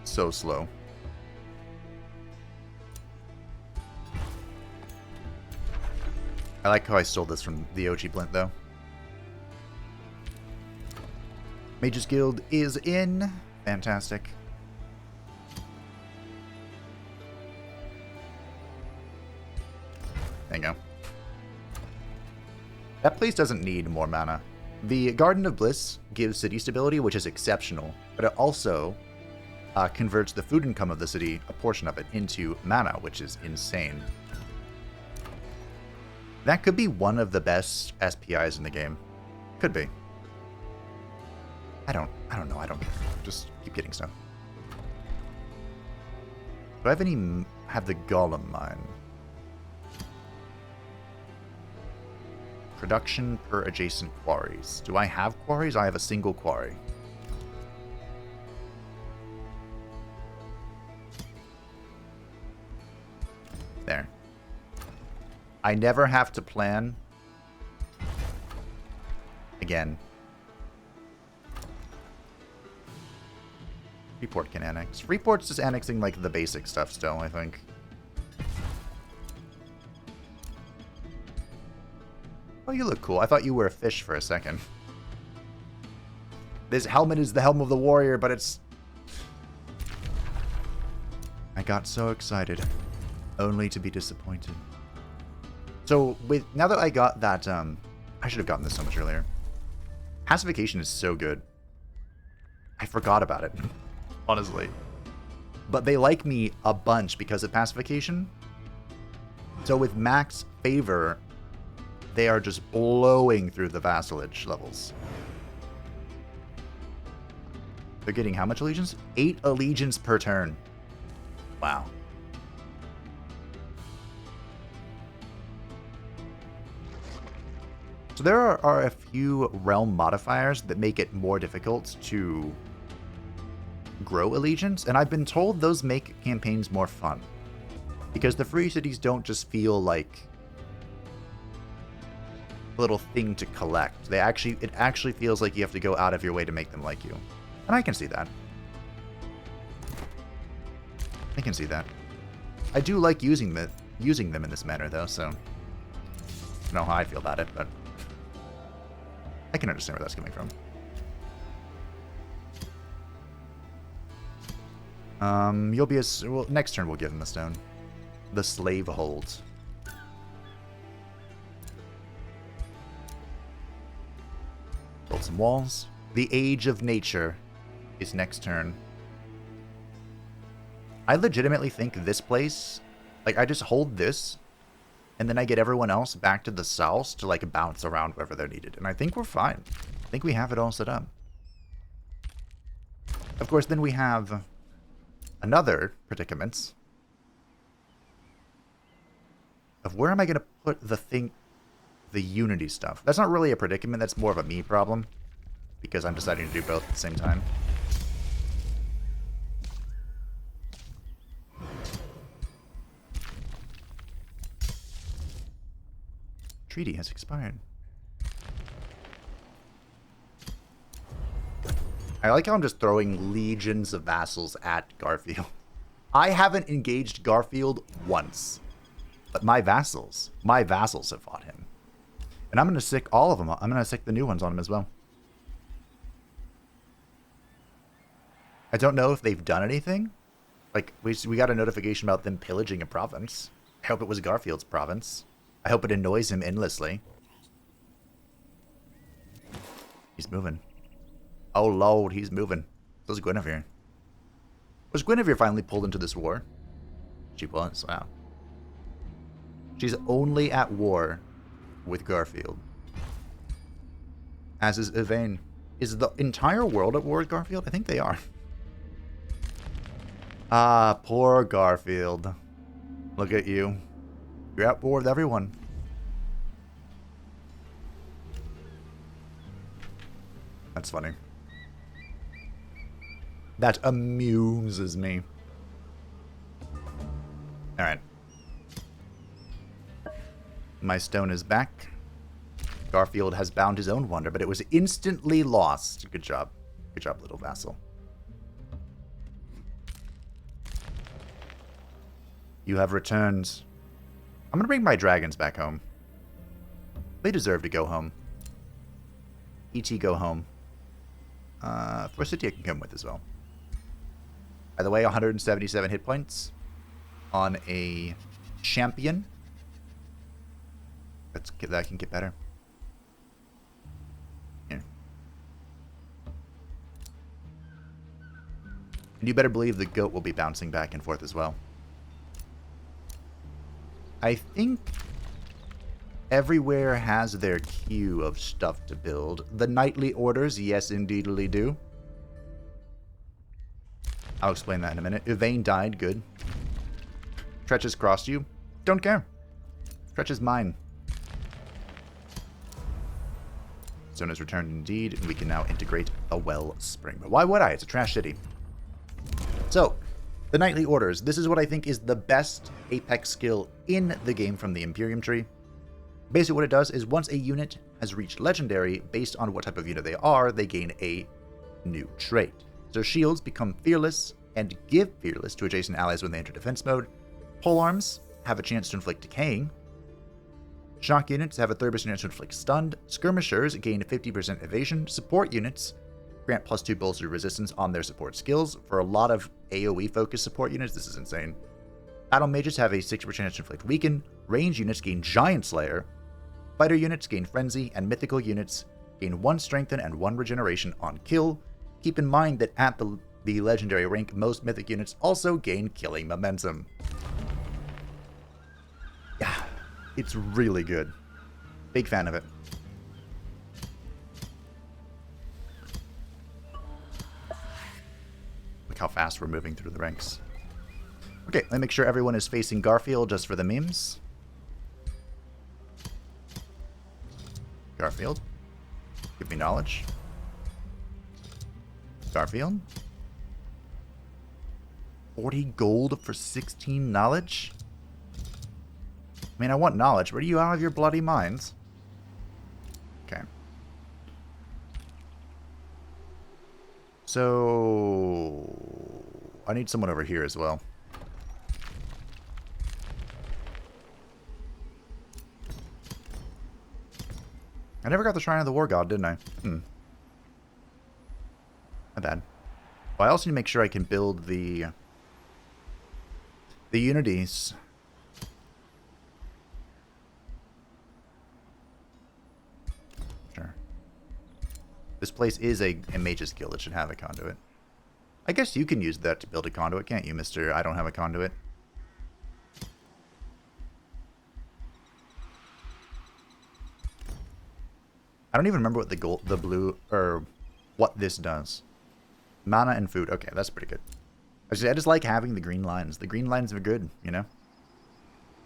so slow. I like how I stole this from the OG Blint, though. Mage's Guild is in. Fantastic. There you go. That place doesn't need more mana. The Garden of Bliss gives city stability, which is exceptional, but it also converts the food income of the city, a portion of it, into mana, which is insane. That could be one of the best SPIs in the game. Could be. I don't know. I don't care. Just keep getting stuff. Do I have the Golem mine? Production per adjacent quarries. Do I have quarries? I have a single quarry. There. I never have to plan. Again. Freeport can annex. Freeport's just annexing, like, the basic stuff still, I think. Oh, you look cool. I thought you were a fish for a second. This helmet is the helm of the warrior, but it's... I got so excited. Only to be disappointed. So, now that I got that, I should have gotten this so much earlier. Pacification is so good. I forgot about it, honestly. But they like me a bunch because of pacification. So with max favor, they are just blowing through the vassalage levels. They're getting how much allegiance? 8 allegiance per turn. Wow. So there are a few realm modifiers that make it more difficult to grow allegiance, and I've been told those make campaigns more fun. Because the free cities don't just feel like a little thing to collect. It actually feels like you have to go out of your way to make them like you. And I can see that. I can see that. I do like using them in this manner, though, so I don't know how I feel about it, but I can understand where that's coming from. You'll be well, next turn we'll give him a stone. The Slave Hold. Build some walls. The Age of Nature is next turn. I legitimately think this place, like, I just hold this, and then I get everyone else back to the south to, like, bounce around wherever they're needed. And I think we're fine. I think we have it all set up. Of course, then we have another predicament of where am I going to put the Unity stuff. That's not really a predicament, that's more of a me problem, because I'm deciding to do both at the same time. Treaty has expired. I like how I'm just throwing legions of vassals at Garfield. I haven't engaged Garfield once. But my vassals have fought him. And I'm going to sick all of them. I'm going to sick the new ones on him as well. I don't know if they've done anything. Like, we got a notification about them pillaging a province. I hope it was Garfield's province. I hope it annoys him endlessly. He's moving. Oh, Lord, he's moving. So is Guinevere. Was Guinevere finally pulled into this war? She was, wow. She's only at war with Garfield. As is Yvain. Is the entire world at war with Garfield? I think they are. Ah, poor Garfield. Look at you. You're at war with everyone. That's funny. That amuses me. Alright. My stone is back. Garfield has bound his own wonder, but it was instantly lost. Good job. Good job, little vassal. You have returned. I'm going to bring my dragons back home. They deserve to go home. E.T. go home. Forsythia can come with as well. By the way, 177 hit points on a champion. That can get better. And you better believe the goat will be bouncing back and forth as well. I think everywhere has their queue of stuff to build. The nightly orders, yes, indeedly do. I'll explain that in a minute. Yvain died, good. Tretch has crossed you. Don't care. Tretch is mine. Zone has returned indeed, and we can now integrate a wellspring. But why would I? It's a trash city. So, the nightly orders. This is what I think is the best Apex skill in the game from the Imperium tree. Basically what it does is once a unit has reached legendary, based on what type of unit they are, they gain a new trait. So shields become fearless and give fearless to adjacent allies when they enter defense mode. Polearms have a chance to inflict decaying. Shock units have a 30% chance to inflict stunned. Skirmishers gain 50% evasion. Support units grant +2 bolstered resistance on their support skills. For a lot of AoE focused support units, this is insane. Battle mages have a 60% chance to inflict weaken. Range units gain Giant Slayer. Fighter units gain Frenzy, and mythical units gain 1 strengthen and 1 regeneration on kill. Keep in mind that at the legendary rank, most mythic units also gain killing momentum. Yeah, it's really good. Big fan of it. Look how fast we're moving through the ranks. Okay, let me make sure everyone is facing Garfield just for the memes. Garfield. Give me knowledge. Garfield. 40 gold for 16 knowledge? I mean, I want knowledge. Where are you out of your bloody minds? Okay. So, I need someone over here as well. I never got the Shrine of the War God, didn't I? My bad. But I also need to make sure I can build the unities. Sure. This place is a mage's guild. It should have a conduit. I guess you can use that to build a conduit, can't you, Mr. I don't have a conduit? I don't even remember what the blue, or what this does. Mana and food. Okay, that's pretty good. I just like having the green lines. The green lines are good, you know?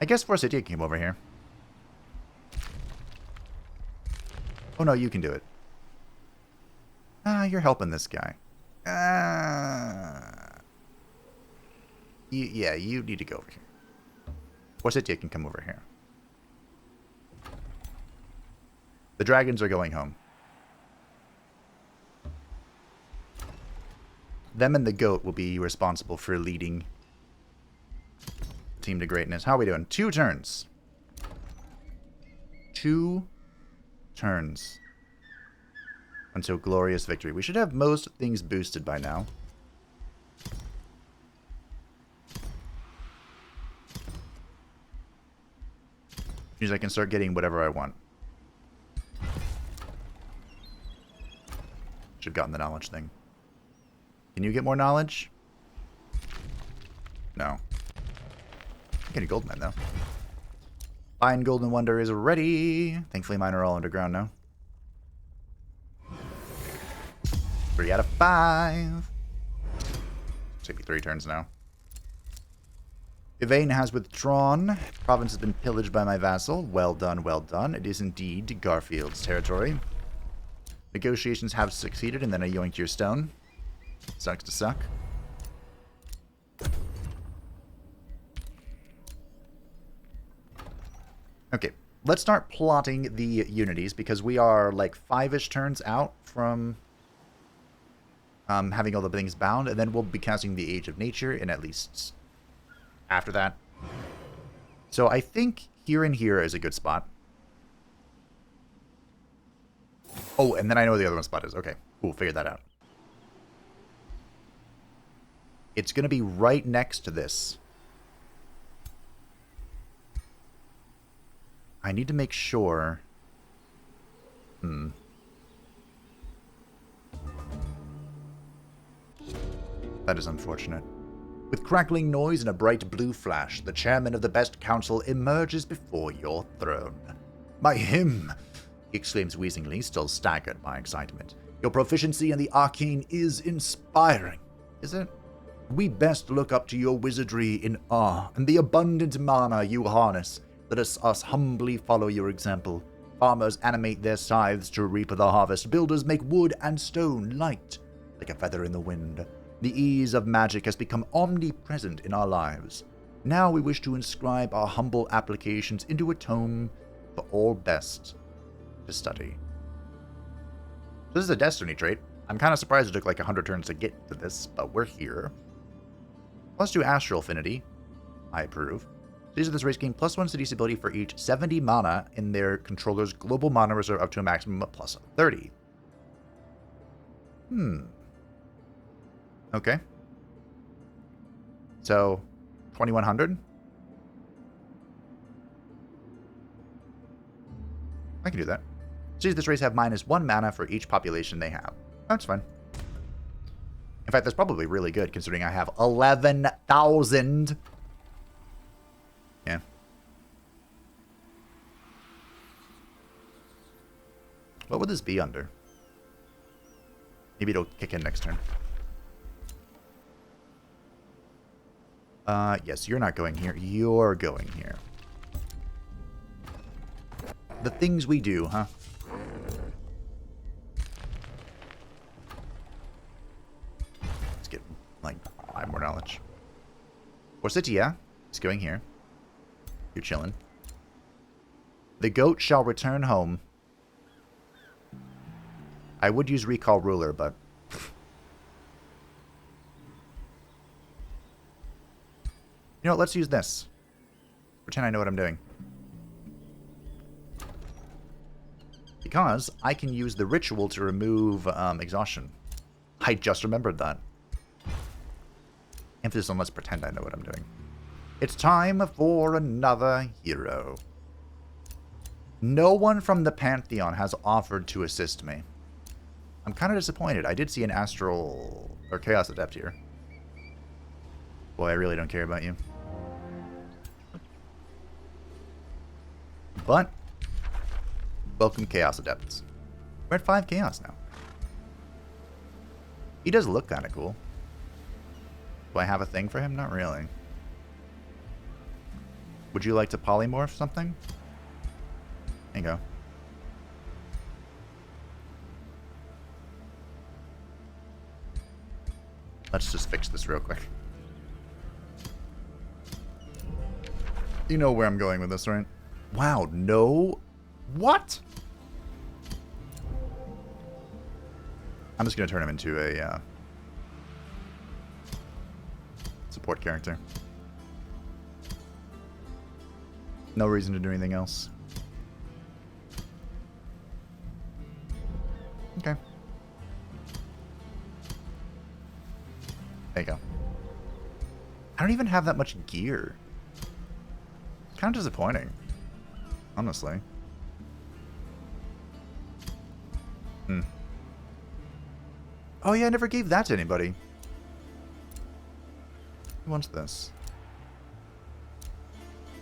I guess Forsythia came over here. Oh no, you can do it. You're helping this guy. Yeah, you need to go over here. Forsythia can come over here. The dragons are going home. Them and the goat will be responsible for leading the team to greatness. How are we doing? 2 turns. 2 turns. Until glorious victory. We should have most things boosted by now. Means I can start getting whatever I want. Should have gotten the knowledge thing. Can you get more knowledge? No. Get a gold mine, though. Fine Golden Wonder is ready. Thankfully, mine are all underground now. 3 out of 5. Take me 3 turns now. Yvain has withdrawn. Province has been pillaged by my vassal. Well done, well done. It is indeed Garfield's territory. Negotiations have succeeded, and then I yoinked your stone. Sucks to suck. Okay, let's start plotting the unities, because we are like 5-ish turns out from having all the things bound, and then we'll be casting the Age of Nature, and at least after that. So I think here and here is a good spot. Oh, and then I know where the other one spot is. Okay, we'll figure that out. It's going to be right next to this. I need to make sure... That is unfortunate. With crackling noise and a bright blue flash, the chairman of the best council emerges before your throne. By him, he exclaims wheezingly, still staggered by excitement. Your proficiency in the arcane is inspiring, is it? We best look up to your wizardry in awe and the abundant mana you harness. Let us humbly follow your example. Farmers animate their scythes to reap the harvest. Builders make wood and stone light like a feather in the wind. The ease of magic has become omnipresent in our lives. Now we wish to inscribe our humble applications into a tome for all best to study. This is a destiny trait. I'm kind of surprised it took like 100 turns to get to this, but we're here. +2 astral affinity. I approve. These of this race gain +1 seduce ability for each 70 mana in their controller's global mana reserve up to a maximum of +30. Okay. So, 2100? I can do that. Seeds of this race have -1 mana for each population they have. That's fine. In fact, that's probably really good considering I have 11,000. Yeah. What would this be under? Maybe it'll kick in next turn. Yes, you're not going here. You're going here. The things we do, huh? Let's get, like, 5 more knowledge. Forsythia is going here. You're chilling. The goat shall return home. I would use Recall Ruler, but... You know what, let's use this. Pretend I know what I'm doing. Because I can use the ritual to remove exhaustion. I just remembered that. Emphasis on let's pretend I know what I'm doing. It's time for another hero. No one from the Pantheon has offered to assist me. I'm kind of disappointed. I did see an Astral or Chaos Adept here. Boy, I really don't care about you. But, welcome Chaos Adepts. We're at 5 Chaos now. He does look kind of cool. Do I have a thing for him? Not really. Would you like to polymorph something? There you go. Let's just fix this real quick. You know where I'm going with this, right? Wow, no. What? I'm just going to turn him into a support character. No reason to do anything else. Okay. There you go. I don't even have that much gear. Kind of disappointing. Honestly. Oh yeah, I never gave that to anybody. Who wants this?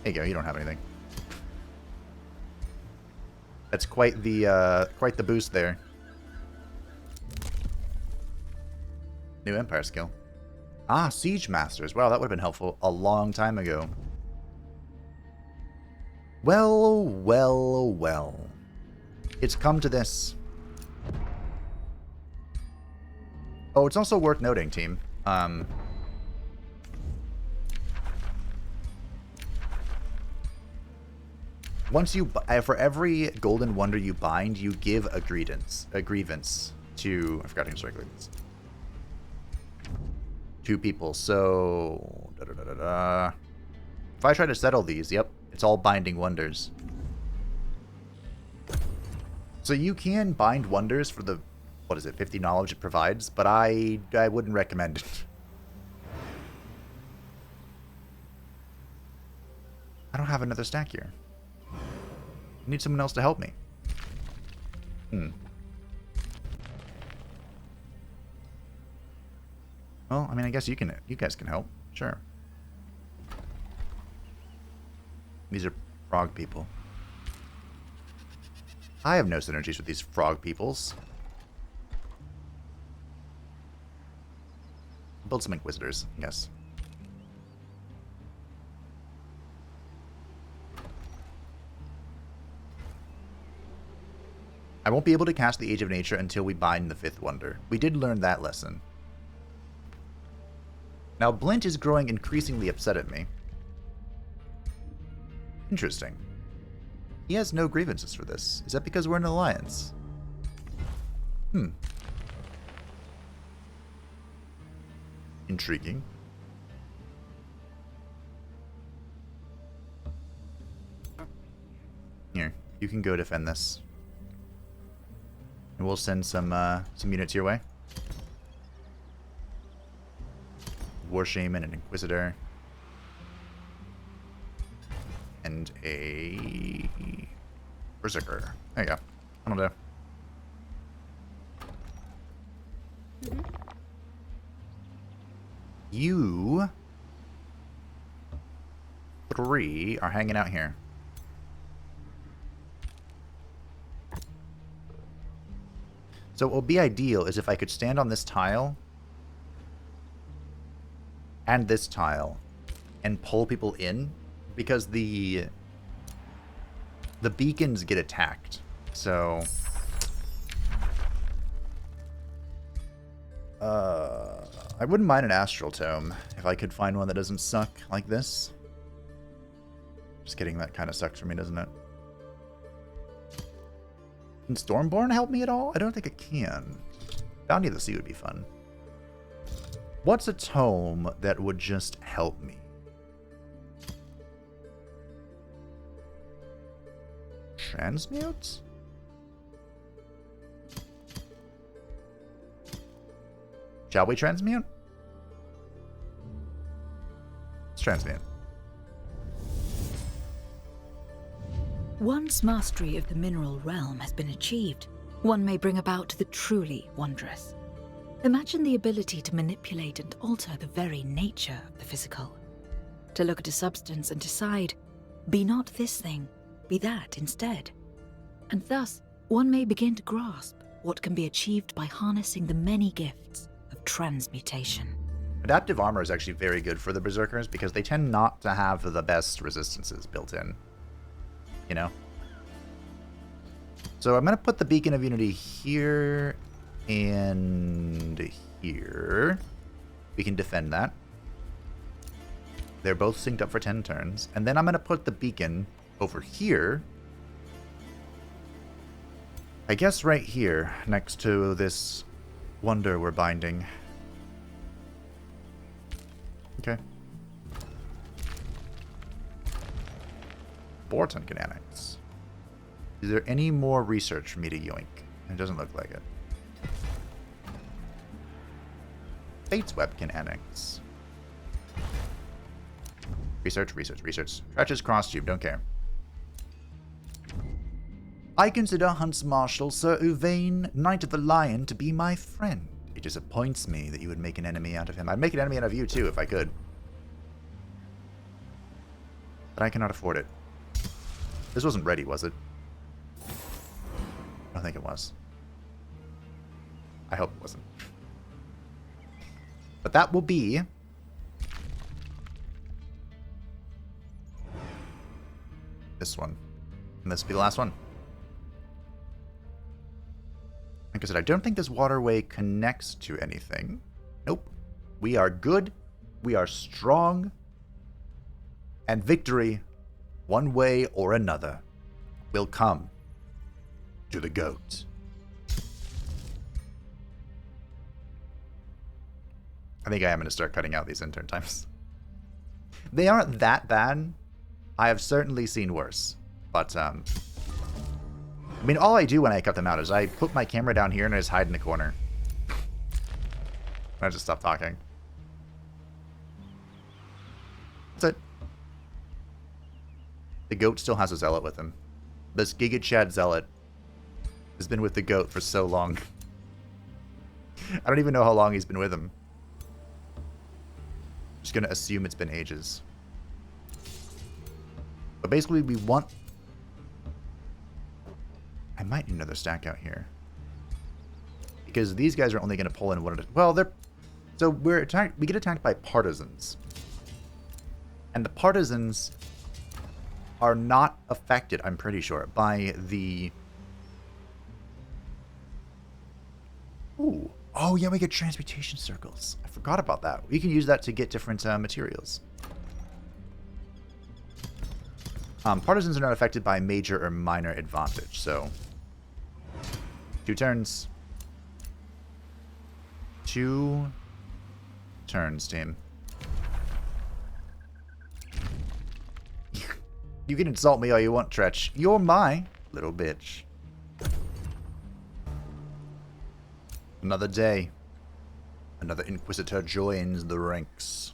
There you go, you don't have anything. That's quite the boost there. New Empire skill. Ah, Siege Masters. Wow, that would have been helpful a long time ago. Well, well, well. It's come to this. Oh, it's also worth noting, team. Once you, for every golden wonder you bind, you give a grievance to, I forgot to use grievance. 2 people, so... If I try to settle these, yep, it's all binding wonders. So you can bind wonders for the, what is it, 50 knowledge it provides, but I wouldn't recommend it. I don't have another stack here. I need someone else to help me. Well, I mean, I guess you guys can help. Sure. These are frog people. I have no synergies with these frog peoples. Build some Inquisitors, I guess. I won't be able to cast the Age of Nature until we bind the 5th Wonder. We did learn that lesson. Now, Blint is growing increasingly upset at me. Interesting. He has no grievances for this. Is that because we're in an alliance? Intriguing. Here, you can go defend this. And we'll send some units your way. War Shaman, an Inquisitor. And a Berserker. There you go. That'll do. You 3 are hanging out here. So what would be ideal is if I could stand on this tile and this tile and pull people in, because the beacons get attacked. So I wouldn't mind an Astral Tome if I could find one that doesn't suck like this. Just kidding, that kind of sucks for me, doesn't it? Can Stormborn help me at all? I don't think it can. Bounty of the Sea would be fun. What's a tome that would just help me? Transmute? Shall we transmute? Let's transmute.
Once mastery of the mineral realm has been achieved, one may bring about the truly wondrous. Imagine the ability to manipulate and alter the very nature of the physical. To look at a substance and decide, be not this thing, be that instead. And thus, one may begin to grasp what can be achieved by harnessing the many gifts of transmutation.
Adaptive armor is actually very good for the Berserkers because they tend not to have the best resistances built in. You know? So I'm going to put the Beacon of Unity here and here. We can defend that. They're both synced up for 10 turns. And then I'm going to put the Beacon over here. I guess right here, next to this Wonder we're binding. Okay. Borton can annex. Is there any more research for me to yoink? It doesn't look like it. Fate's Web can annex. Research, research, research. Stretches cross tube, don't care. I consider Hunts Marshal Sir Uvain, Knight of the Lion, to be my friend. It disappoints me that you would make an enemy out of him. I'd make an enemy out of you too if I could. But I cannot afford it. This wasn't ready, was it? I don't think it was. I hope it wasn't. But that will be this one. And this will be the last one. Like I said, I don't think this waterway connects to anything. Nope. We are good. We are strong. And victory, one way or another, will come to the goat. I think I am going to start cutting out these intern times. They aren't that bad. I have certainly seen worse. But, I mean, all I do when I cut them out is I put my camera down here and I just hide in the corner. I just stop talking. That's it. The goat still has a zealot with him. This Giga Chad zealot has been with the goat for so long. I don't even know how long he's been with him. Just gonna assume it's been ages. But basically, we want... I might need another stack out here. Because these guys are only going to pull in one at a... Well, they're... So we're attacked... We get attacked by partisans. And the partisans are not affected, I'm pretty sure, by the... Ooh. Oh, yeah, we get transmutation circles. I forgot about that. We can use that to get different materials. Partisans are not affected by major or minor advantage, so... 2 turns. 2 turns, team. You can insult me all you want, Tretch. You're my little bitch. Another day. Another Inquisitor joins the ranks.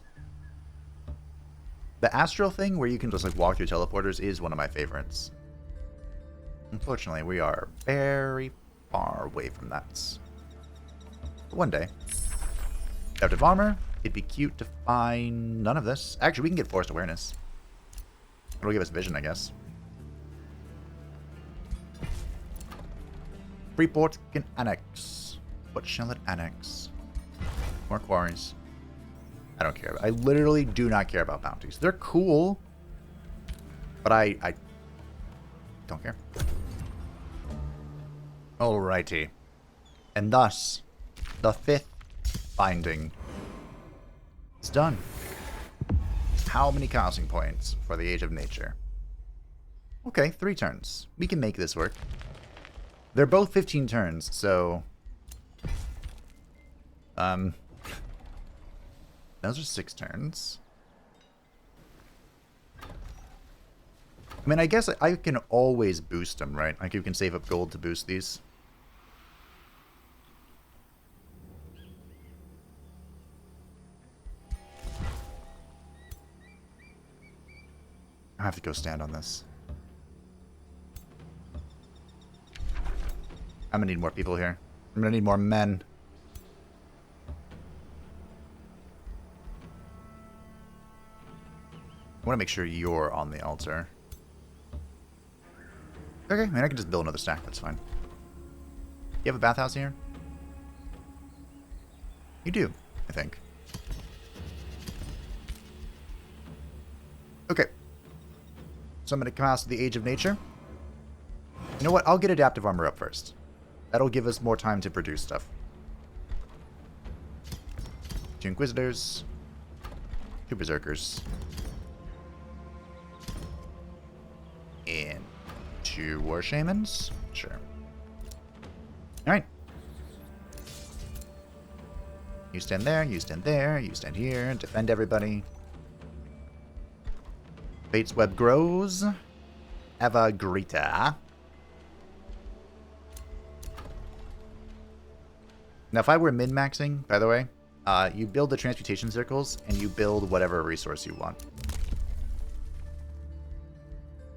The astral thing, where you can just like walk through teleporters, is one of my favorites. Unfortunately, we are very far away from that. But one day. Adaptive armor. It'd be cute to find none of this. Actually, we can get forced awareness. It'll give us vision, I guess. Freeport can annex. What shall it annex? More quarries. I don't care. I literally do not care about bounties. They're cool, but I don't care. Alrighty. And thus, the 5th binding is done. How many casting points for the Age of Nature? Okay, 3 turns. We can make this work. They're both 15 turns, so... Those are 6 turns. I mean, I guess I can always boost them, right? Like, you can save up gold to boost these. I have to go stand on this. I'm gonna need more people here. I'm gonna need more men. I want to make sure you're on the altar. Okay, I mean, I can just build another stack. That's fine. You have a bathhouse here? You do, I think. Okay. So I'm going to cast the Age of Nature. You know what? I'll get adaptive armor up first. That'll give us more time to produce stuff. 2 Inquisitors. 2 Berserkers. And 2 War Shamans? Sure. Alright. You stand there, you stand there, you stand here, defend everybody. Fate's Web grows. Eva Greta. Now, if I were min-maxing, by the way, you build the transmutation circles, and you build whatever resource you want.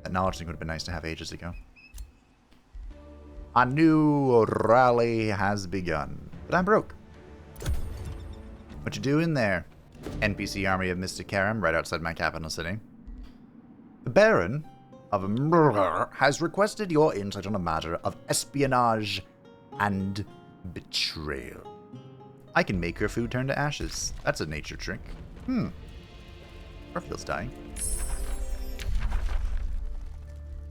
That knowledge thing would have been nice to have ages ago. A new rally has begun. But I'm broke. What you doing there? NPC army of Mystic Karam right outside my capital city. The Baron of Murky has requested your insight on a matter of espionage and betrayal. I can make her food turn to ashes. That's a nature trick. Garfield's dying.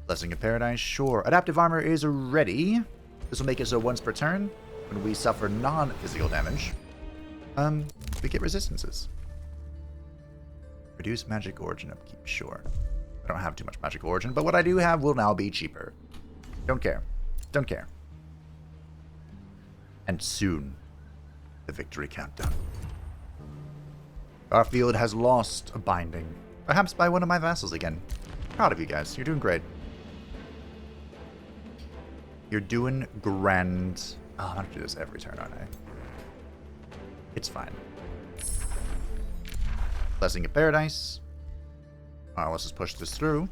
Blessing of Paradise, sure. Adaptive armor is ready. This will make it so once per turn, when we suffer non-physical damage, we get resistances. Reduce magic origin upkeep, sure. I don't have too much magic origin, but what I do have will now be cheaper. Don't care. Don't care. And soon, the victory countdown. Garfield has lost a binding. Perhaps by one of my vassals again. Proud of you guys. You're doing great. You're doing grand. Oh, I'm gonna do this every turn, aren't I? It's fine. Blessing of Paradise. Let's just push this through.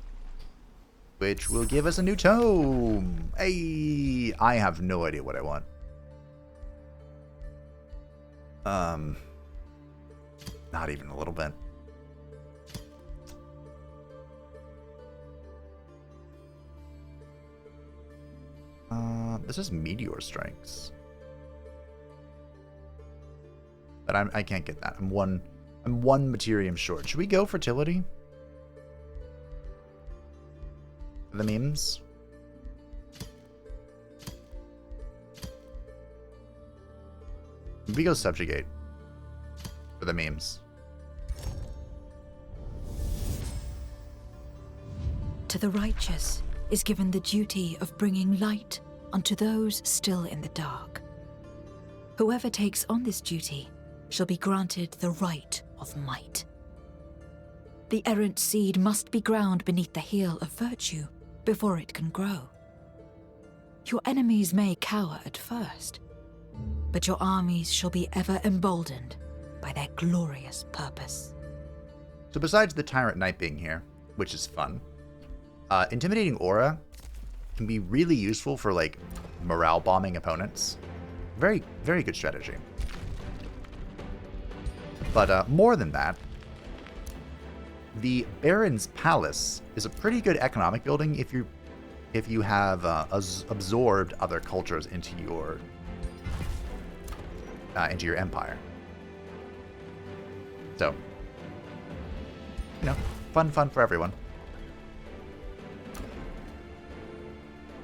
Which will give us a new tome. Hey, I have no idea what I want. Not even a little bit. This is meteor strikes. But I can't get that. I'm one materium short. Should we go fertility? The memes? We go subjugate for the memes.
To the righteous is given the duty of bringing light unto those still in the dark. Whoever takes on this duty shall be granted the right of might. The errant seed must be ground beneath the heel of virtue before it can grow. Your enemies may cower at first, but your armies shall be ever emboldened by their glorious purpose.
So besides the Tyrant Knight being here, which is fun, Intimidating Aura can be really useful for, like, morale bombing opponents. Very, very good strategy. But more than that, the Baron's Palace is a pretty good economic building if you have absorbed other cultures into your empire. So, you know, fun for everyone.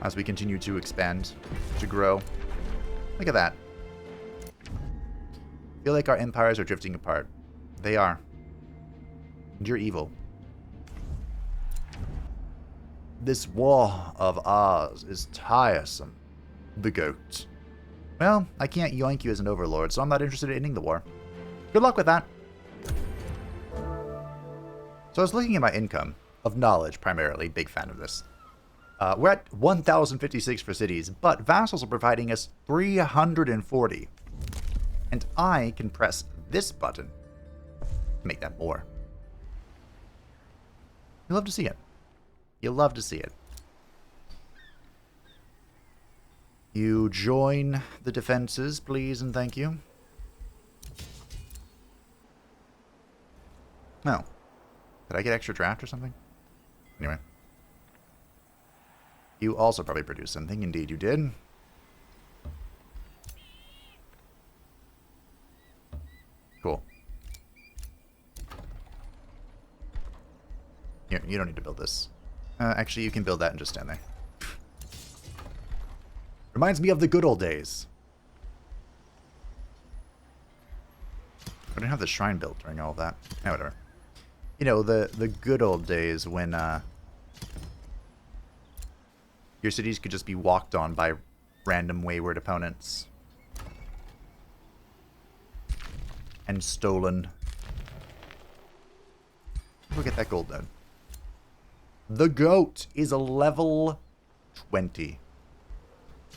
As we continue to expand, to grow. Look at that. I feel like our empires are drifting apart. They are. And you're evil. This war of ours is tiresome. The goat. Well, I can't yoink you as an overlord, so I'm not interested in ending the war. Good luck with that. So I was looking at my income, of knowledge primarily, big fan of this. We're at 1,056 for cities, but vassals are providing us 340. And I can press this button to make that more. You'll love to see it. You'll love to see it. You join the defenses, please and thank you. No. Did I get extra draft or something? Anyway. You also probably produced something. Indeed you did. Cool. Here, you don't need to build this. Actually, you can build that and just stand there. Reminds me of the good old days. I didn't have the shrine built during all of that. Yeah, whatever. You know, the good old days when your cities could just be walked on by random wayward opponents. And stolen. Look at that gold node. The goat is a level 20.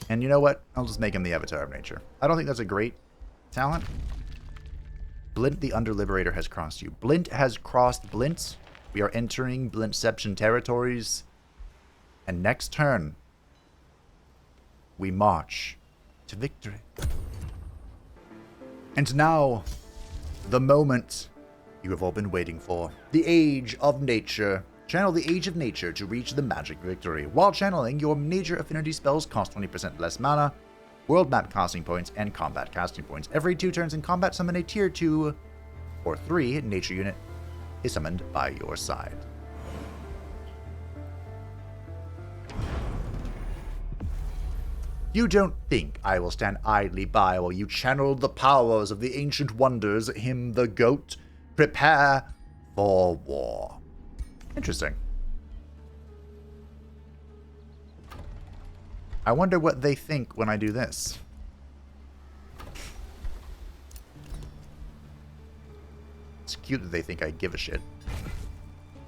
And you know what? I'll just make him the Avatar of Nature. I don't think that's a great talent. Blint the Underliberator has crossed you. Blint has crossed Blint. We are entering Blintception territories. And next turn, we march to victory. And now, the moment you have all been waiting for. The Age of Nature. Channel the Age of Nature to reach the magic victory. While channeling, your nature affinity spells cost 20% less mana, world map casting points, and combat casting points. Every 2 turns in combat, summon a tier 2 or 3 nature unit is summoned by your side. You don't think I will stand idly by while you channel the powers of the ancient wonders, him the goat. Prepare for war. Interesting. I wonder what they think when I do this. It's cute that they think I give a shit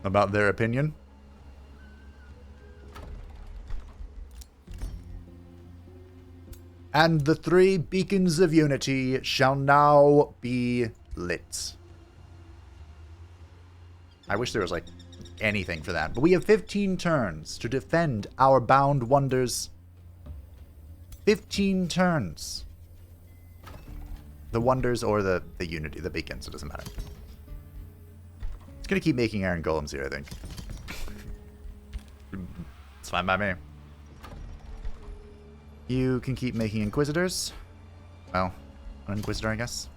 about their opinion. And the 3 beacons of unity shall now be lit. I wish there was, like, anything for that. But we have 15 turns to defend our bound wonders. 15 turns. The wonders or the unity, the beacons, it doesn't matter. gonna keep making iron golems here, I think. It's fine by me. You can keep making inquisitors. Well, an inquisitor, I guess.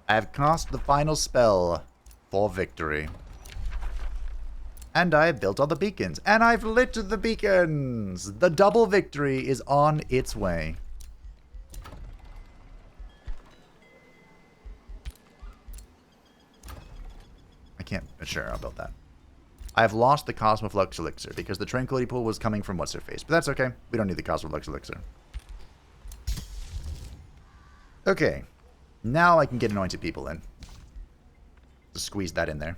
I have cast the final spell for victory. And I have built all the beacons. And I've lit the beacons! The double victory is on its way. I can't... Sure, I'll build that. I've lost the Cosmoflux Elixir because the Tranquility Pool was coming from What's-Her-Face. But that's okay. We don't need the Cosmoflux Elixir. Okay. Now I can get anointed people in. Just squeeze that in there.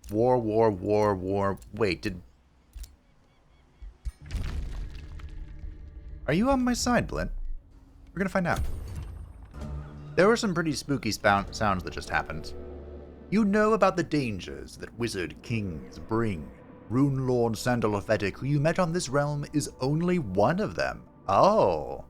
War. Wait, Are you on my side, Blint? We're gonna find out. There were some pretty spooky sounds that just happened. You know about the dangers that wizard kings bring. Rune Lord Sandalophetic, who you met on this realm, is only one of them. Oh.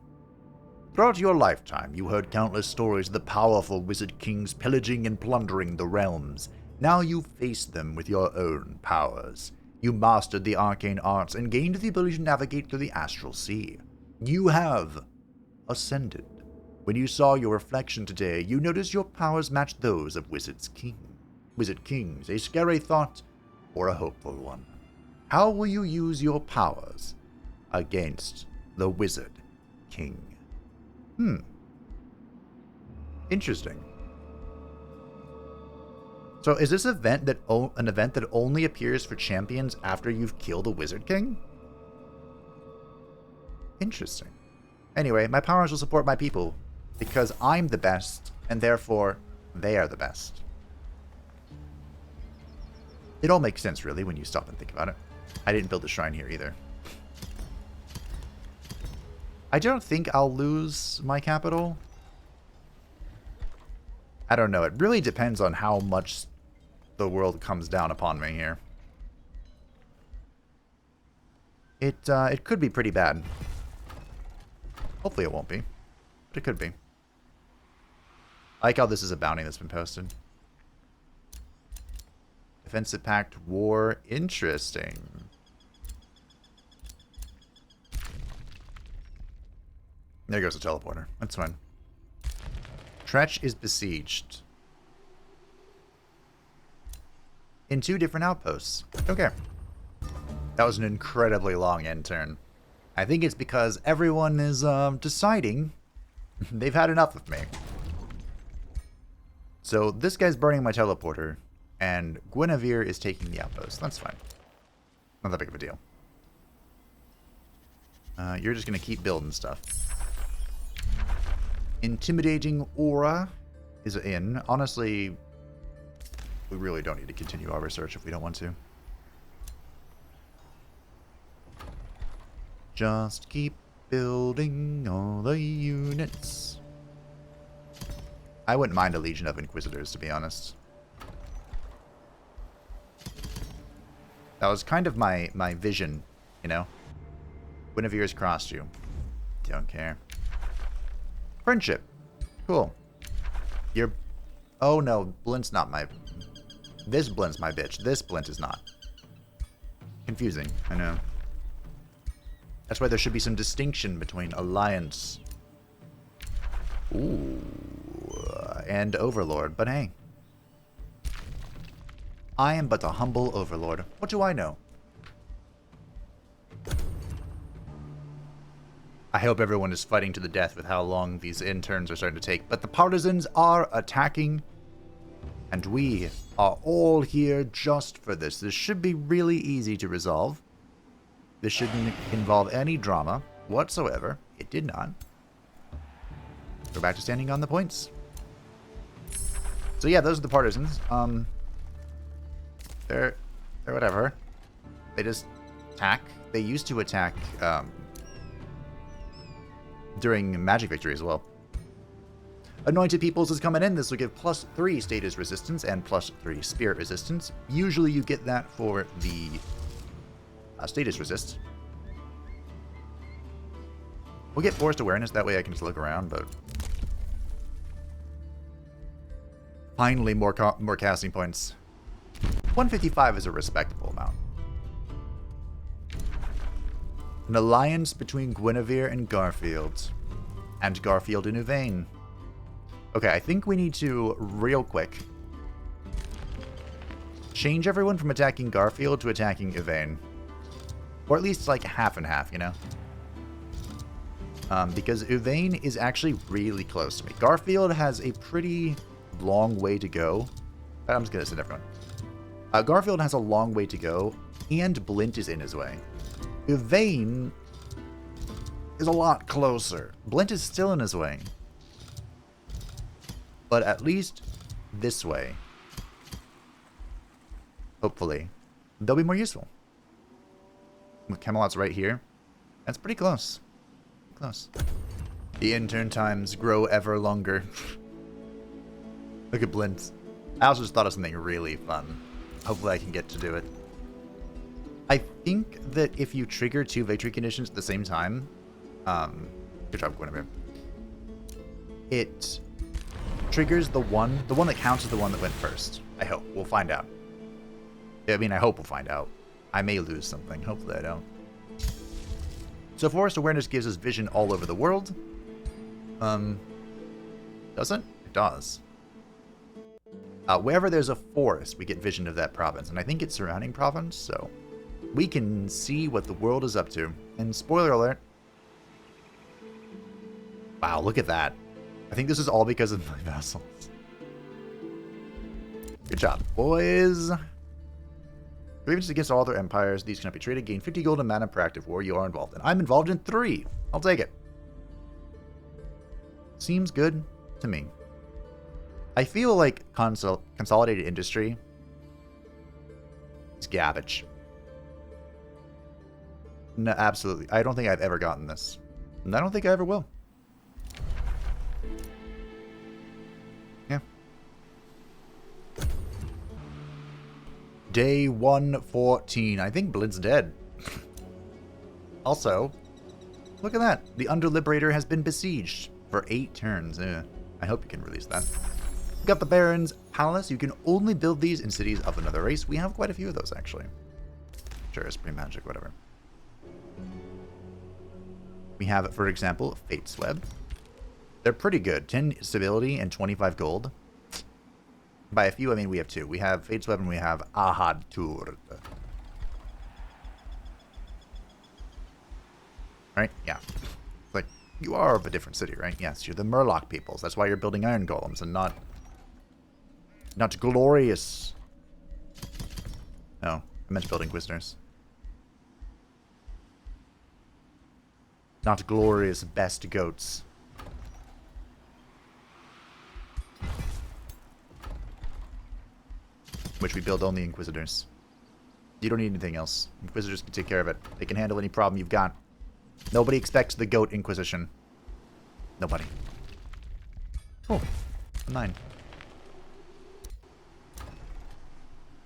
Throughout your lifetime, you heard countless stories of the powerful wizard kings pillaging and plundering the realms. Now you face them with your own powers. You mastered the arcane arts and gained the ability to navigate through the astral sea. You have ascended. When you saw your reflection today, you noticed your powers matched those of Wizard Kings, a scary thought or a hopeful one. How will you use your powers against the Wizard King? Interesting. So is this event an event that only appears for champions after you've killed a Wizard King? Interesting. Anyway, my powers will support my people because I'm the best and therefore they are the best. It all makes sense really when you stop and think about it. I didn't build a shrine here either. I don't think I'll lose my capital. I don't know. It really depends on how much the world comes down upon me here. It could be pretty bad. Hopefully it won't be, but it could be. I like how this is a bounty that's been posted. Defensive Pact War. Interesting. There goes the teleporter. That's fine. Tretch is besieged. In 2 different outposts. Okay. That was an incredibly long end turn. I think it's because everyone is deciding they've had enough of me. So this guy's burning my teleporter, and Guinevere is taking the outpost. That's fine. Not that big of a deal. You're just going to keep building stuff. Intimidating Aura is in. Honestly, we really don't need to continue our research if we don't want to. Just keep building all the units. I wouldn't mind a Legion of Inquisitors, to be honest. That was kind of my vision, you know? Guinevere's crossed you. Don't care. Friendship. Cool. You're... Oh no, Blint's not my... This Blint's my bitch. This Blint is not. Confusing, I know. That's why there should be some distinction between Alliance... Ooh... and Overlord, but hey. I am but a humble Overlord. What do I know? I hope everyone is fighting to the death with how long these interns are starting to take. But the partisans are attacking. And we are all here just for this. This should be really easy to resolve. This shouldn't involve any drama whatsoever. It did not. We're back to standing on the points. So yeah, those are the partisans. They're whatever. They just attack. They used to attack during Magic Victory as well. Anointed Peoples is coming in. This will give +3 status resistance and +3 spirit resistance. Usually you get that for the status resist. We'll get Forest Awareness, that way I can just look around, but... Finally, more casting points. 155 is a respectable amount. An alliance between Guinevere and Garfield. And Garfield and Uvain. Okay, I think we need to, real quick, change everyone from attacking Garfield to attacking Uvain. Or at least like half and half, you know? Because Uvain is actually really close to me. Garfield has a pretty long way to go. I'm just going to send everyone. Garfield has a long way to go, and Blint is in his way. Uvain is a lot closer. Blint is still in his way. But at least this way, hopefully, they'll be more useful. With Camelot's right here. That's pretty close. Close. The intern times grow ever longer. Look at Blint. I also just thought of something really fun. Hopefully I can get to do it. I think that if you trigger 2 victory conditions at the same time, good job, Guinevere. It triggers the one that counts as the one that went first. I hope. We'll find out. I mean, I hope we'll find out. I may lose something. Hopefully I don't. So Forest Awareness gives us vision all over the world. Doesn't? It does. Wherever there's a forest, we get vision of that province. And I think it's surrounding province, so we can see what the world is up to. And spoiler alert. Wow, look at that. I think this is all because of my vassals. Good job, boys. Grievances against all other empires. These cannot be traded. Gain 50 gold and mana per active war you are involved in. I'm involved in 3. I'll take it. Seems good to me. I feel like consolidated industry is garbage. No, absolutely. I don't think I've ever gotten this. And I don't think I ever will. Yeah. Day 114. I think Blint's dead. Also, look at that. The Underliberator has been besieged for 8 turns. I hope you can release that. We got the Baron's Palace. You can only build these in cities of another race. We have quite a few of those, actually. Sure, it's pretty magic, whatever. We have, for example, Fate's Web. They're pretty good. 10 stability and 25 gold. By a few, I mean we have 2. We have Fate's Web and we have Ahad Tur. Right? Yeah. Like, you are of a different city, right? Yes, you're the Murloc peoples. That's why you're building iron golems and not glorious. No, I meant building Inquisitors. Not glorious best goats. Which we build only Inquisitors. You don't need anything else. Inquisitors can take care of it. They can handle any problem you've got. Nobody expects the Goat Inquisition. Nobody. Oh, 9.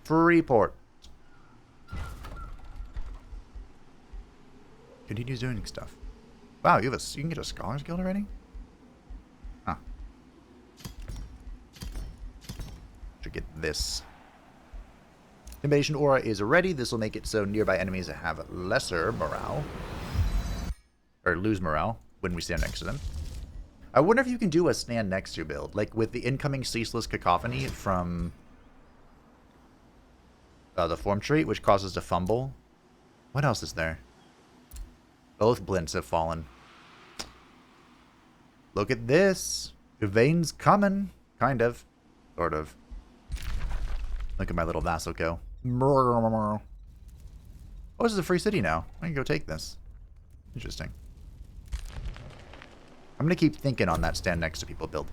Freeport. Continues doing stuff. Wow, you can get a Scholars Guild already? Huh. Should get this. Intimidation Aura is ready. This will make it so nearby enemies have lesser morale. Or lose morale when we stand next to them. I wonder if you can do a stand next to build. Like with the incoming Ceaseless Cacophony from the form trait, which causes to fumble. What else is there? Both Blints have fallen. Look at this. Uvain's coming. Kind of. Sort of. Look at my little vassal go. Oh, this is a free city now. I can go take this. Interesting. I'm going to keep thinking on that stand next to people build.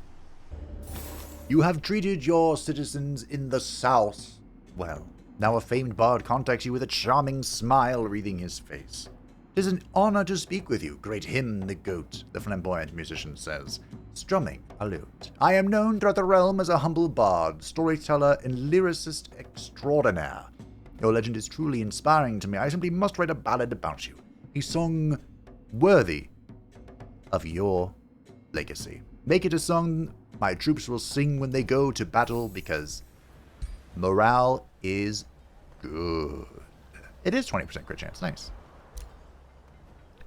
You have treated your citizens in the south well. Now a famed bard contacts you with a charming smile wreathing his face. "'Tis an honor to speak with you, great him the goat," the flamboyant musician says, strumming a lute. "I am known throughout the realm as a humble bard, storyteller, and lyricist extraordinaire. Your legend is truly inspiring to me. I simply must write a ballad about you. A song worthy of your legacy. Make it a song my troops will sing when they go to battle, because morale is good. It is 20% crit chance. Nice.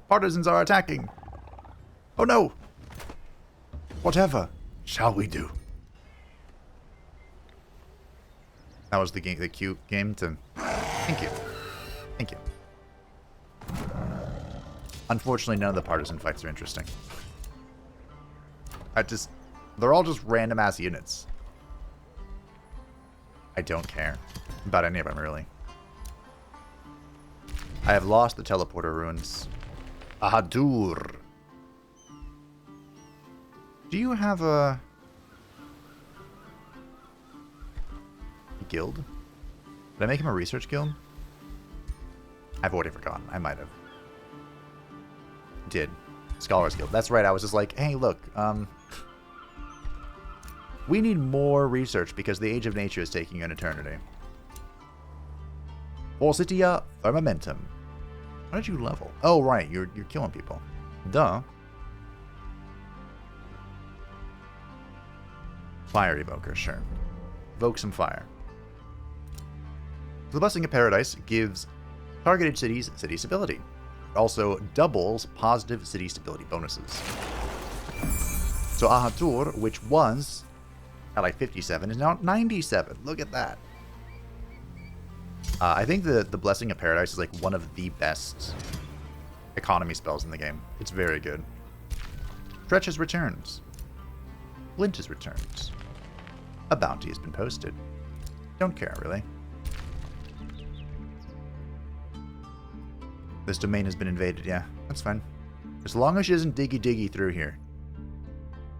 Partisans are attacking. Oh no! Whatever shall we do? That was the game, the cute game to... Thank you. Thank you. Unfortunately, none of the partisan fights are interesting. They're all just random ass units. I don't care about any of them, really. I have lost the teleporter ruins. Ahadur. Do you have a guild? Did I make him a research guild? I've already forgotten. I might have. Did. Scholars Guild. That's right. I was just like, hey, look, we need more research because the Age of Nature is taking an eternity. Forsythia Firmamentum. How did you level? Oh, right. You're killing people. Duh. Fire Evoker, sure. Evoke some fire. The Blessing of Paradise gives targeted cities city stability. It also doubles positive city stability bonuses. So Ahatur, which was at like 57, is now at 97. Look at that. I think the Blessing of Paradise is like one of the best economy spells in the game. It's very good. Stretch has returned. Flint has returned. A bounty has been posted. Don't care, really. This domain has been invaded, yeah. That's fine. As long as she doesn't diggy through here.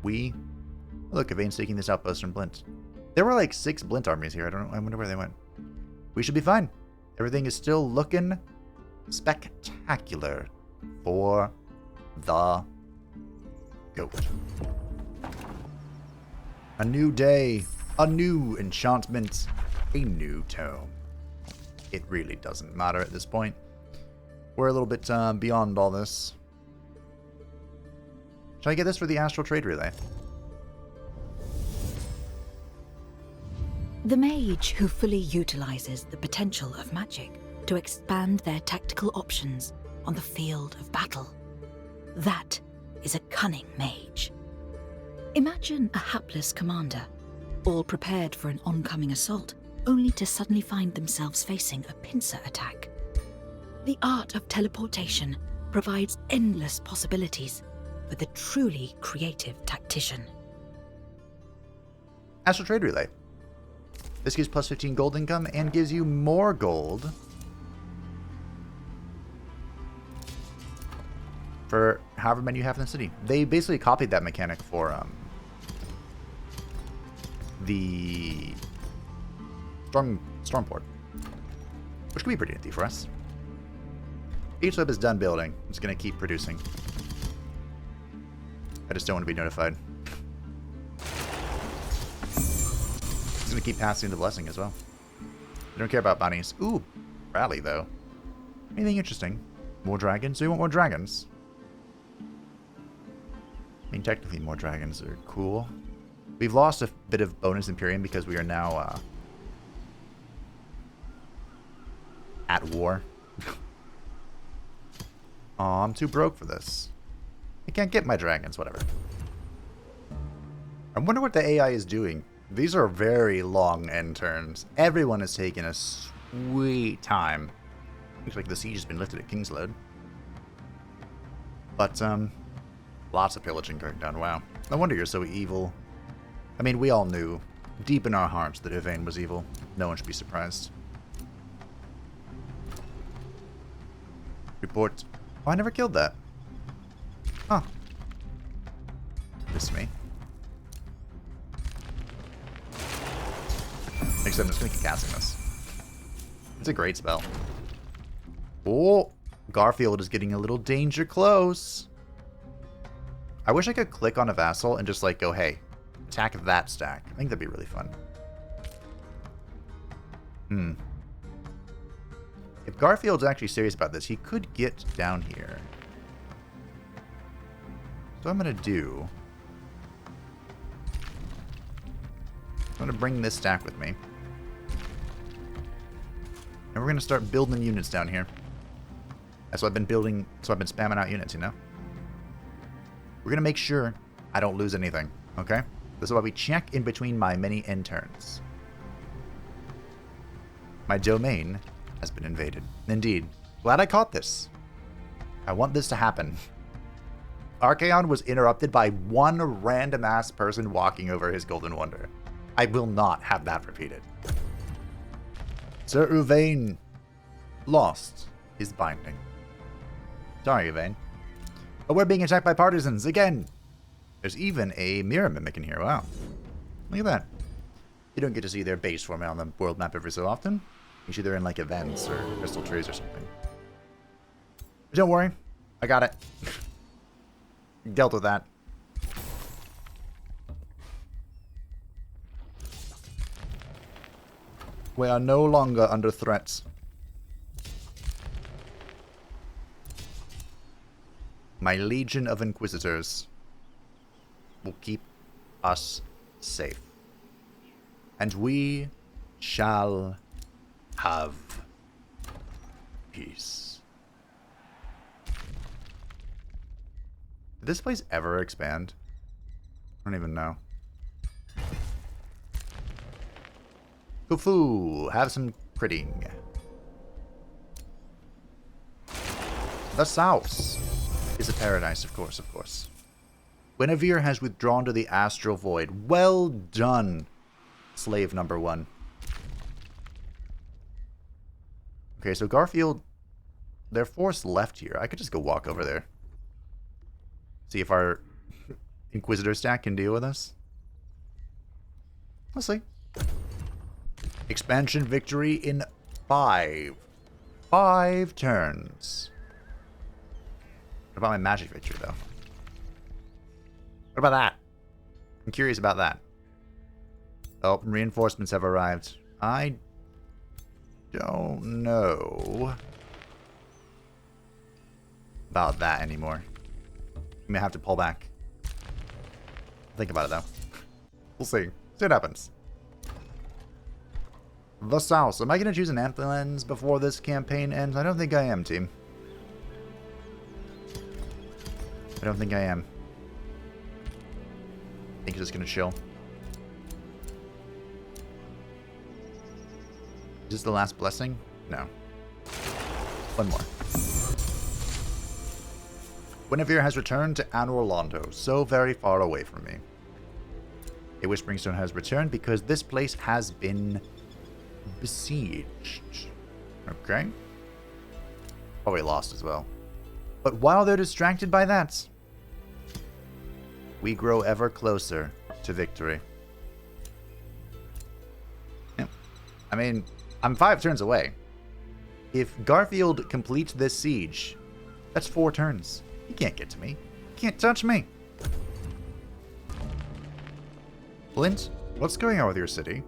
Look, Yvain's taking this outpost from Blint. There were like 6 Blint armies here. I don't know. I wonder where they went. We should be fine. Everything is still looking spectacular for the goat. A new day, a new enchantment, a new tome. It really doesn't matter at this point. We're a little bit beyond all this. Should I get this for the Astral Trade Relay?
The mage who fully utilizes the potential of magic to expand their tactical options on the field of battle. That is a cunning mage. Imagine a hapless commander, all prepared for an oncoming assault, only to suddenly find themselves facing a pincer attack. The art of teleportation provides endless possibilities for the truly creative tactician.
Astral Trade Relay. This gives plus 15 gold income and gives you more gold for however many you have in the city. They basically copied that mechanic for the Stormport, which could be pretty nifty for us. Each web is done building. It's going to keep producing. I just don't want to be notified. It's going to keep passing the blessing as well. I don't care about bounties. Ooh, rally though. Anything interesting? More dragons? Do you want more dragons? I mean, technically more dragons are cool. We've lost a bit of bonus Imperium because we are now at war. Aw, I'm too broke for this. I can't get my dragons, whatever. I wonder what the AI is doing. These are very long end turns. Everyone is taking a sweet time. Looks like the siege has been lifted at Kingsload. But, lots of pillaging going down. Wow. No wonder you're so evil. I mean, we all knew, deep in our hearts, that Yvain was evil. No one should be surprised. Report. Oh, I never killed that. Huh. This me. Except I'm just going to keep casting this. It's a great spell. Oh, Garfield is getting a little danger close. I wish I could click on a vassal and just like go, hey, attack that stack. I think that'd be really fun. If Garfield's actually serious about this, he could get down here. what I'm going to do... I'm going to bring this stack with me. And we're going to start building units down here. That's what I've been building, so I've been spamming out units, you know? We're going to make sure I don't lose anything, okay? This is why we check in between my many end turns. My domain has been invaded. Indeed. Glad I caught this. I want this to happen. Archaon was interrupted by one random-ass person walking over his Golden Wonder. I will not have that repeated. Sir Uvain lost his binding. Sorry, Uvain. But we're being attacked by partisans again. There's even a mirror mimic in here. Wow. Look at that. You don't get to see their base forming on the world map every so often. Usually they're in like events or crystal trees or something. But don't worry. I got it. Dealt with that. We are no longer under threats. My legion of inquisitors will keep us safe. And we shall have peace. Did this place ever expand? I don't even know. Kufu, have some critting. The South is a paradise, of course, of course. Guinevere has withdrawn to the astral void. Well done, slave number 1. Okay, so Garfield, their force left here. I could just go walk over there. See if our Inquisitor stack can deal with us. We'll see. Expansion victory in 5 turns. What about my magic victory, though? What about that? I'm curious about that. Oh, reinforcements have arrived. I don't know about that anymore. I may have to pull back. Think about it, though. We'll see. See what happens. The South. Am I going to choose an Anthelens before this campaign ends? I don't think I am, team. I don't think I am. I think he's just going to chill. Is this the last blessing? No. One more. Guinevere has returned to Anor Londo, so very far away from me. A Whispering Stone has returned because this place has been besieged. Okay. Probably lost as well. But while they're distracted by that, we grow ever closer to victory. Yeah. I mean, I'm 5 turns away. If Garfield completes this siege, that's 4 turns. He can't get to me. He can't touch me. Flint, what's going on with your city?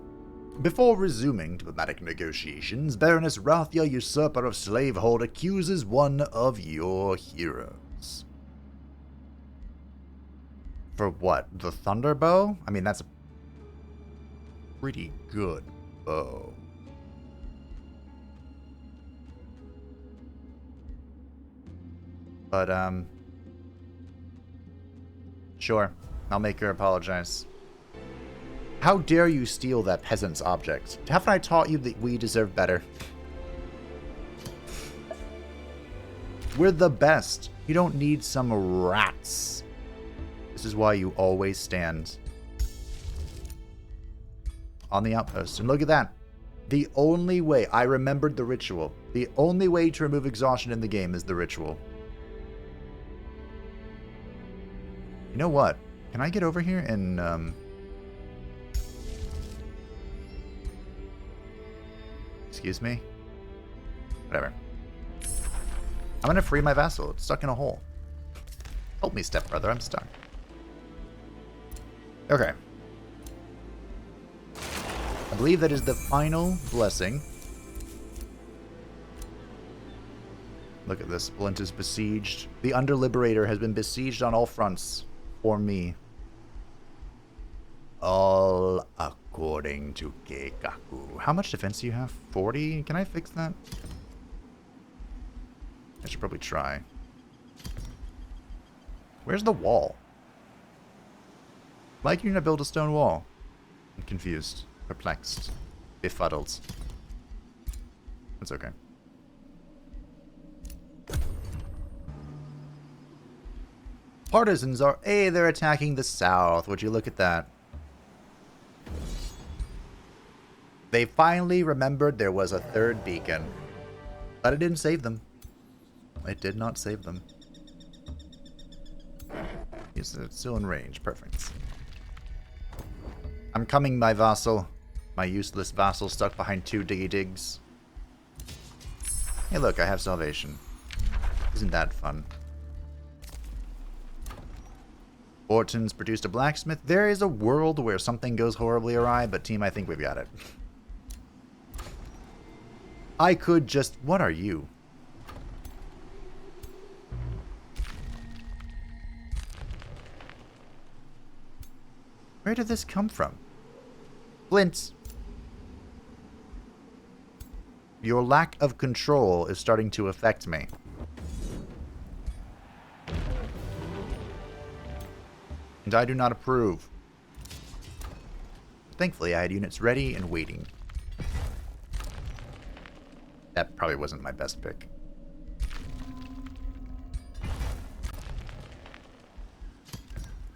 Before resuming diplomatic negotiations, Baroness Rathia, usurper of Slavehold, accuses one of your heroes. For what? The Thunder Bow? I mean, that's a pretty good bow. But, sure. I'll make her apologize. How dare you steal that peasant's object? Haven't I taught you that we deserve better? We're the best. You don't need some rats. This is why you always stand on the outpost. And look at that. The only way, I remembered the ritual. The only way to remove exhaustion in the game is the ritual. You know what? Can I get over here and, excuse me? Whatever. I'm gonna free my vassal. It's stuck in a hole. Help me, stepbrother. I'm stuck. Okay. I believe that is the final blessing. Look at this. Splint is besieged. The Underliberator has been besieged on all fronts. for me. All according to Keikaku. How much defense do you have? 40? Can I fix that? I should probably try. Where's the wall? Why can you not build a stone wall? I'm confused. Perplexed. Befuddled. That's okay. Partisans are... Hey, they're attacking the south. Would you look at that? They finally remembered there was a third beacon. But it didn't save them. It did not save them. It's still in range. Perfect. I'm coming, my vassal. My useless vassal stuck behind 2 diggy digs. Hey, look, I have salvation. Isn't that fun? Orton's produced a blacksmith. There is a world where something goes horribly awry, but team, I think we've got it. I could just... What are you? Where did this come from? Flint. Your lack of control is starting to affect me. And I do not approve. Thankfully, I had units ready and waiting. That probably wasn't my best pick.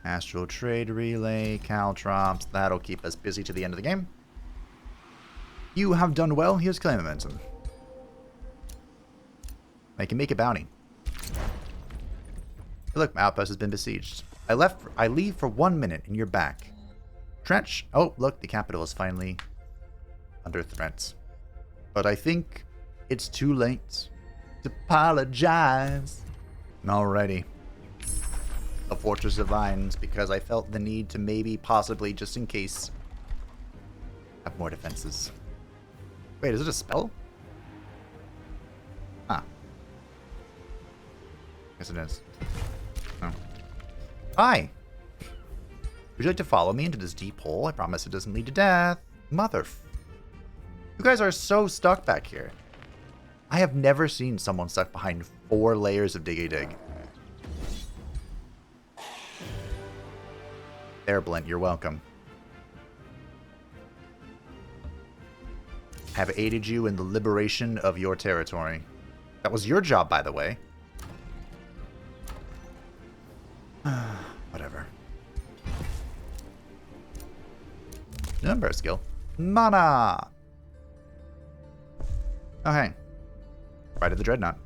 Astral Trade Relay, Caltrops. That'll keep us busy to the end of the game. You have done well. Here's claim momentum. I can make a bounty. Hey, look, my outpost has been besieged. I leave for 1 minute and you're back. Trench. Oh, look, the capital is finally under threat. But I think it's too late to apologize. Alrighty. A Fortress of Vines, because I felt the need to maybe, possibly, just in case, have more defenses. Wait, is it a spell? Huh. Guess it is. Oh. Hi! Would you like to follow me into this deep hole? I promise it doesn't lead to death. You guys are so stuck back here. I have never seen someone stuck behind 4 layers of Diggy Dig. There, Blint, you're welcome. Have aided you in the liberation of your territory. That was your job, by the way. Whatever. Number skill. Mana! Oh, hey. Ride of the Dreadnought.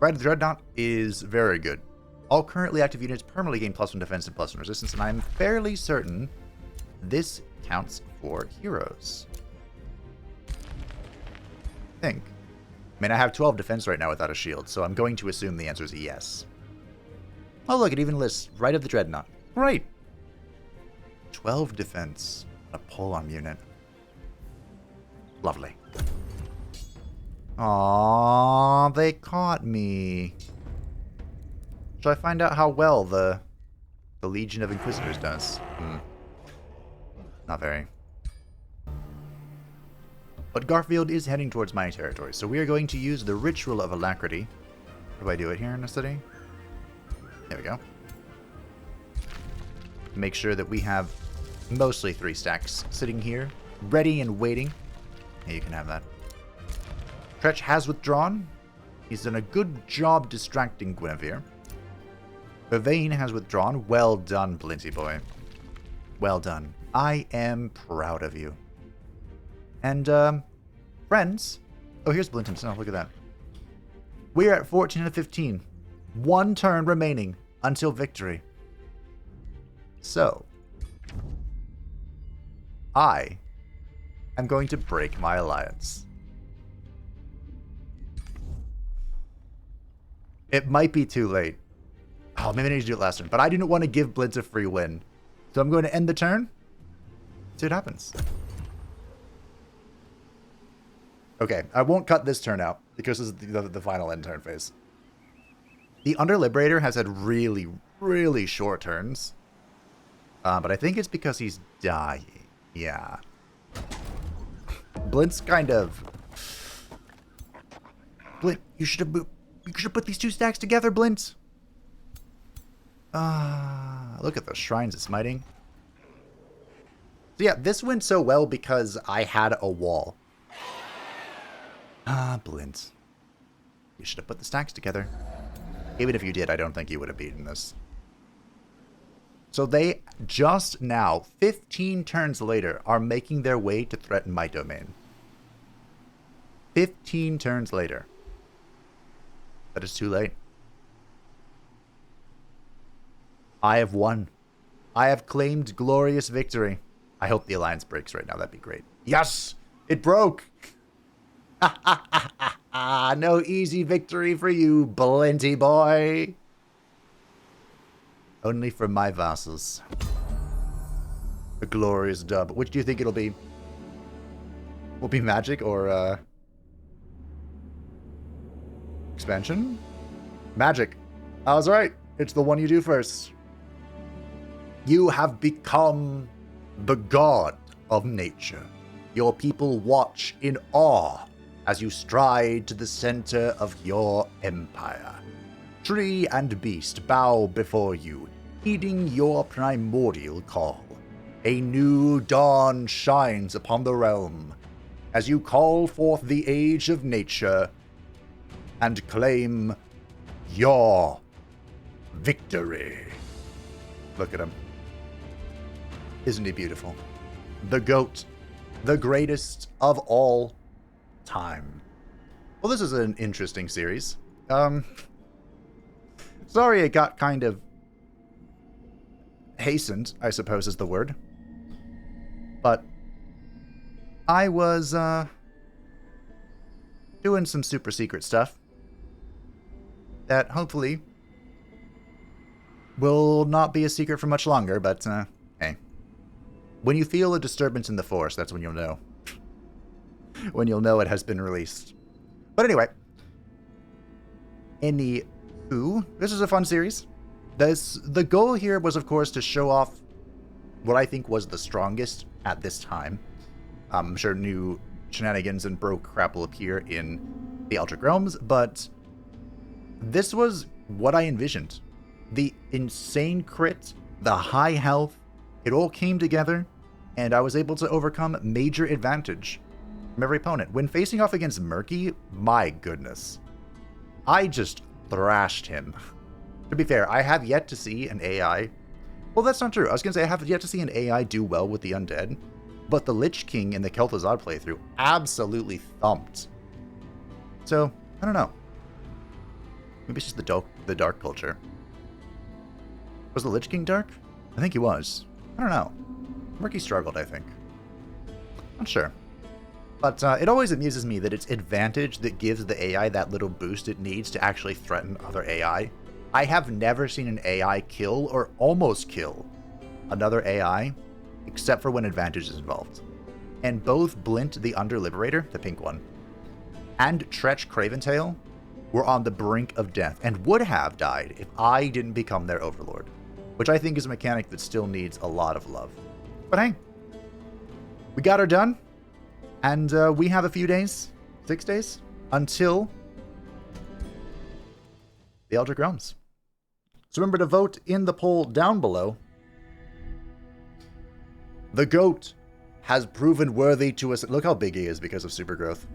Ride of the Dreadnought is very good. All currently active units permanently gain +1 defense and +1 resistance, and I'm fairly certain this counts for heroes. I think. I mean, I have 12 defense right now without a shield, so I'm going to assume the answer is yes. Oh, look, it even lists Ride of the Dreadnought. Great! 12 defense. A pull-on unit. Lovely. Aww, they caught me. Shall I find out how well the Legion of Inquisitors does? Not very. But Garfield is heading towards my territory, so we are going to use the Ritual of Alacrity. How do I do it here in the city? There we go. Make sure that we have mostly 3 stacks sitting here, ready and waiting. Yeah, you can have that. Tretch has withdrawn. He's done a good job distracting Guinevere. Vervain has withdrawn. Well done, Blinty boy. Well done. I am proud of you. And, friends. Oh, here's Blint himself. Look at that. We're at 14 and 15. 1 turn remaining until victory. So, I am going to break my alliance. It might be too late. Oh, maybe I need to do it last turn. But I didn't want to give Blitz a free win. So I'm going to end the turn. See what happens. Okay, I won't cut this turn out because this is the final end turn phase. The Underliberator has had really, really short turns. But I think it's because he's dying. Yeah. Blint's kind of... Blint, you should have put these 2 stacks together, Blint. Look at those shrines of smiting. So yeah, this went so well because I had a wall. Blint. You should have put the stacks together. Even if you did, I don't think you would have beaten this. So they just now, 15 turns later, are making their way to threaten my domain. 15 turns later. That is too late. I have won. I have claimed glorious victory. I hope the alliance breaks right now. That'd be great. Yes! It broke! No easy victory for you, Blinty boy. Only for my vassals. A glorious dub. Which do you think it'll be? Will be magic or expansion? Magic. I was right. It's the one you do first. You have become the god of nature. Your people watch in awe as you stride to the center of your empire. Tree and beast bow before you, heeding your primordial call. A new dawn shines upon the realm as you call forth the age of nature and claim your victory. Look at him. Isn't he beautiful? The GOAT, the greatest of all time. Well, this is an interesting series. Sorry it got kind of hastened, I suppose is the word. But I was doing some super secret stuff that hopefully will not be a secret for much longer, but hey. When you feel a disturbance in the force, that's when you'll know. When you'll know it has been released. But anyway. Anywho, this is a fun series. The goal here was, of course, to show off what I think was the strongest at this time. I'm sure new shenanigans and bro crap will appear in the Eldritch Realms, but this was what I envisioned. The insane crit, the high health, it all came together, and I was able to overcome major advantage from every opponent. When facing off against Murky, my goodness. I just thrashed him. To be fair, I have yet to see an AI... Well, that's not true. I was going to say I have yet to see an AI do well with the undead, but the Lich King in the Kel'Thuzad playthrough absolutely thumped. So, I don't know. Maybe it's just the dark culture. Was the Lich King dark? I think he was. I don't know. Murky struggled, I think. Not sure. But it always amuses me that it's advantage that gives the AI that little boost it needs to actually threaten other AI. I have never seen an AI kill or almost kill another AI, except for when advantage is involved. And both Blint the Underliberator, the pink one, and Tretch Craventail were on the brink of death and would have died if I didn't become their overlord, which I think is a mechanic that still needs a lot of love. But hey, we got her done, and we have a few days, 6 days, until the Eldritch Realms. So remember to vote in the poll down below. The GOAT has proven worthy to us. Look how big he is because of super growth.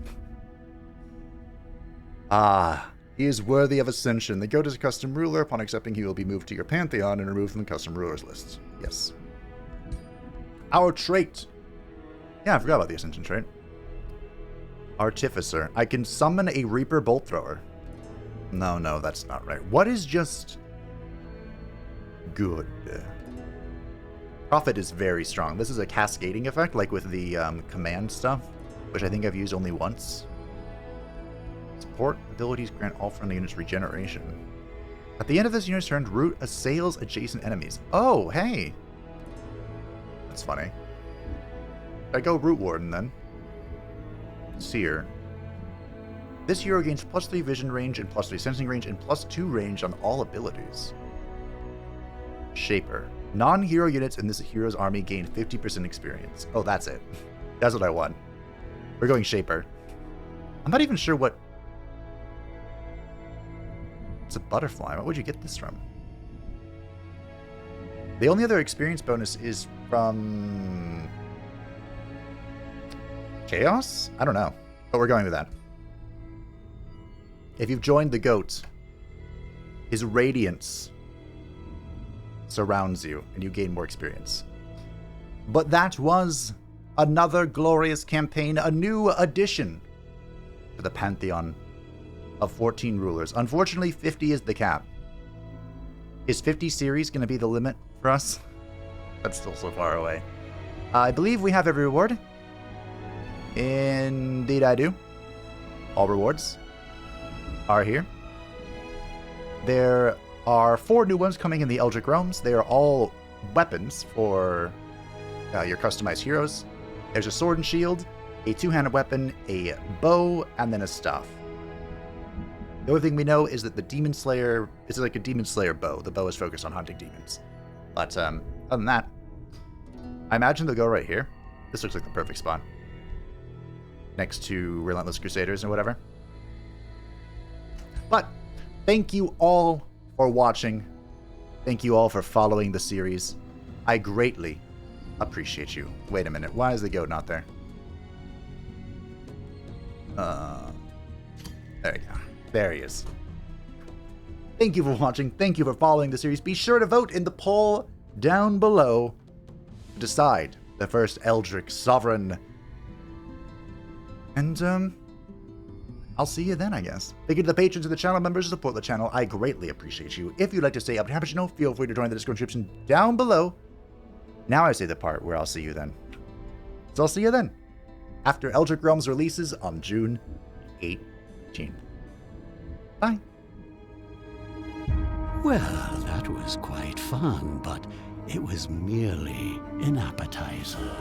He is worthy of Ascension. The GOAT is a custom ruler. Upon accepting, he will be moved to your Pantheon and removed from the custom rulers lists. Yes. Our trait. Yeah, I forgot about the Ascension trait. Artificer. I can summon a Reaper Bolt Thrower. No, that's not right. What is just good? Prophet is very strong. This is a cascading effect, like with the command stuff, which I think I've used only once. Support abilities grant all friendly units regeneration. At the end of this unit's turn, Root assails adjacent enemies. Oh, hey! That's funny. I go Root Warden then. Seer. This hero gains +3 vision range and +3 sensing range and +2 range on all abilities. Shaper. Non-hero units in this hero's army gain 50% experience. Oh, that's it. That's what I want. We're going Shaper. I'm not even sure what... It's a butterfly. What would you get this from? The only other experience bonus is from... Chaos? I don't know. But we're going with that. If you've joined the goat, his radiance surrounds you, and you gain more experience. But that was another glorious campaign, a new addition to the pantheon of 14 rulers. Unfortunately, 50 is the cap. Is 50 series going to be the limit for us? That's still so far away. I believe we have every reward. Indeed I do. All rewards are here. There are 4 new ones coming in the Eldritch Realms. They are all weapons for your customized heroes. There's a sword and shield, a 2-handed weapon, a bow, and then a staff. The only thing we know is that the Demon Slayer is like a Demon Slayer bow. The bow is focused on hunting demons. But other than that, I imagine they'll go right here. This looks like the perfect spot. Next to Relentless Crusaders and whatever. But thank you all for watching. Thank you all for following the series. I greatly appreciate you. Wait a minute. Why is the goat not there? There you go. There he is. Thank you for watching. Thank you for following the series. Be sure to vote in the poll down below to decide the first Eldritch Sovereign. And, I'll see you then, I guess. Thank you to the patrons and the channel members who support the channel. I greatly appreciate you. If you'd like to stay up to have a channel, feel free to join the Discord description down below. Now I say the part where I'll see you then. So I'll see you then. After Eldritch Realms releases on June 18th. Bye.
Well, that was quite fun, but it was merely an appetizer.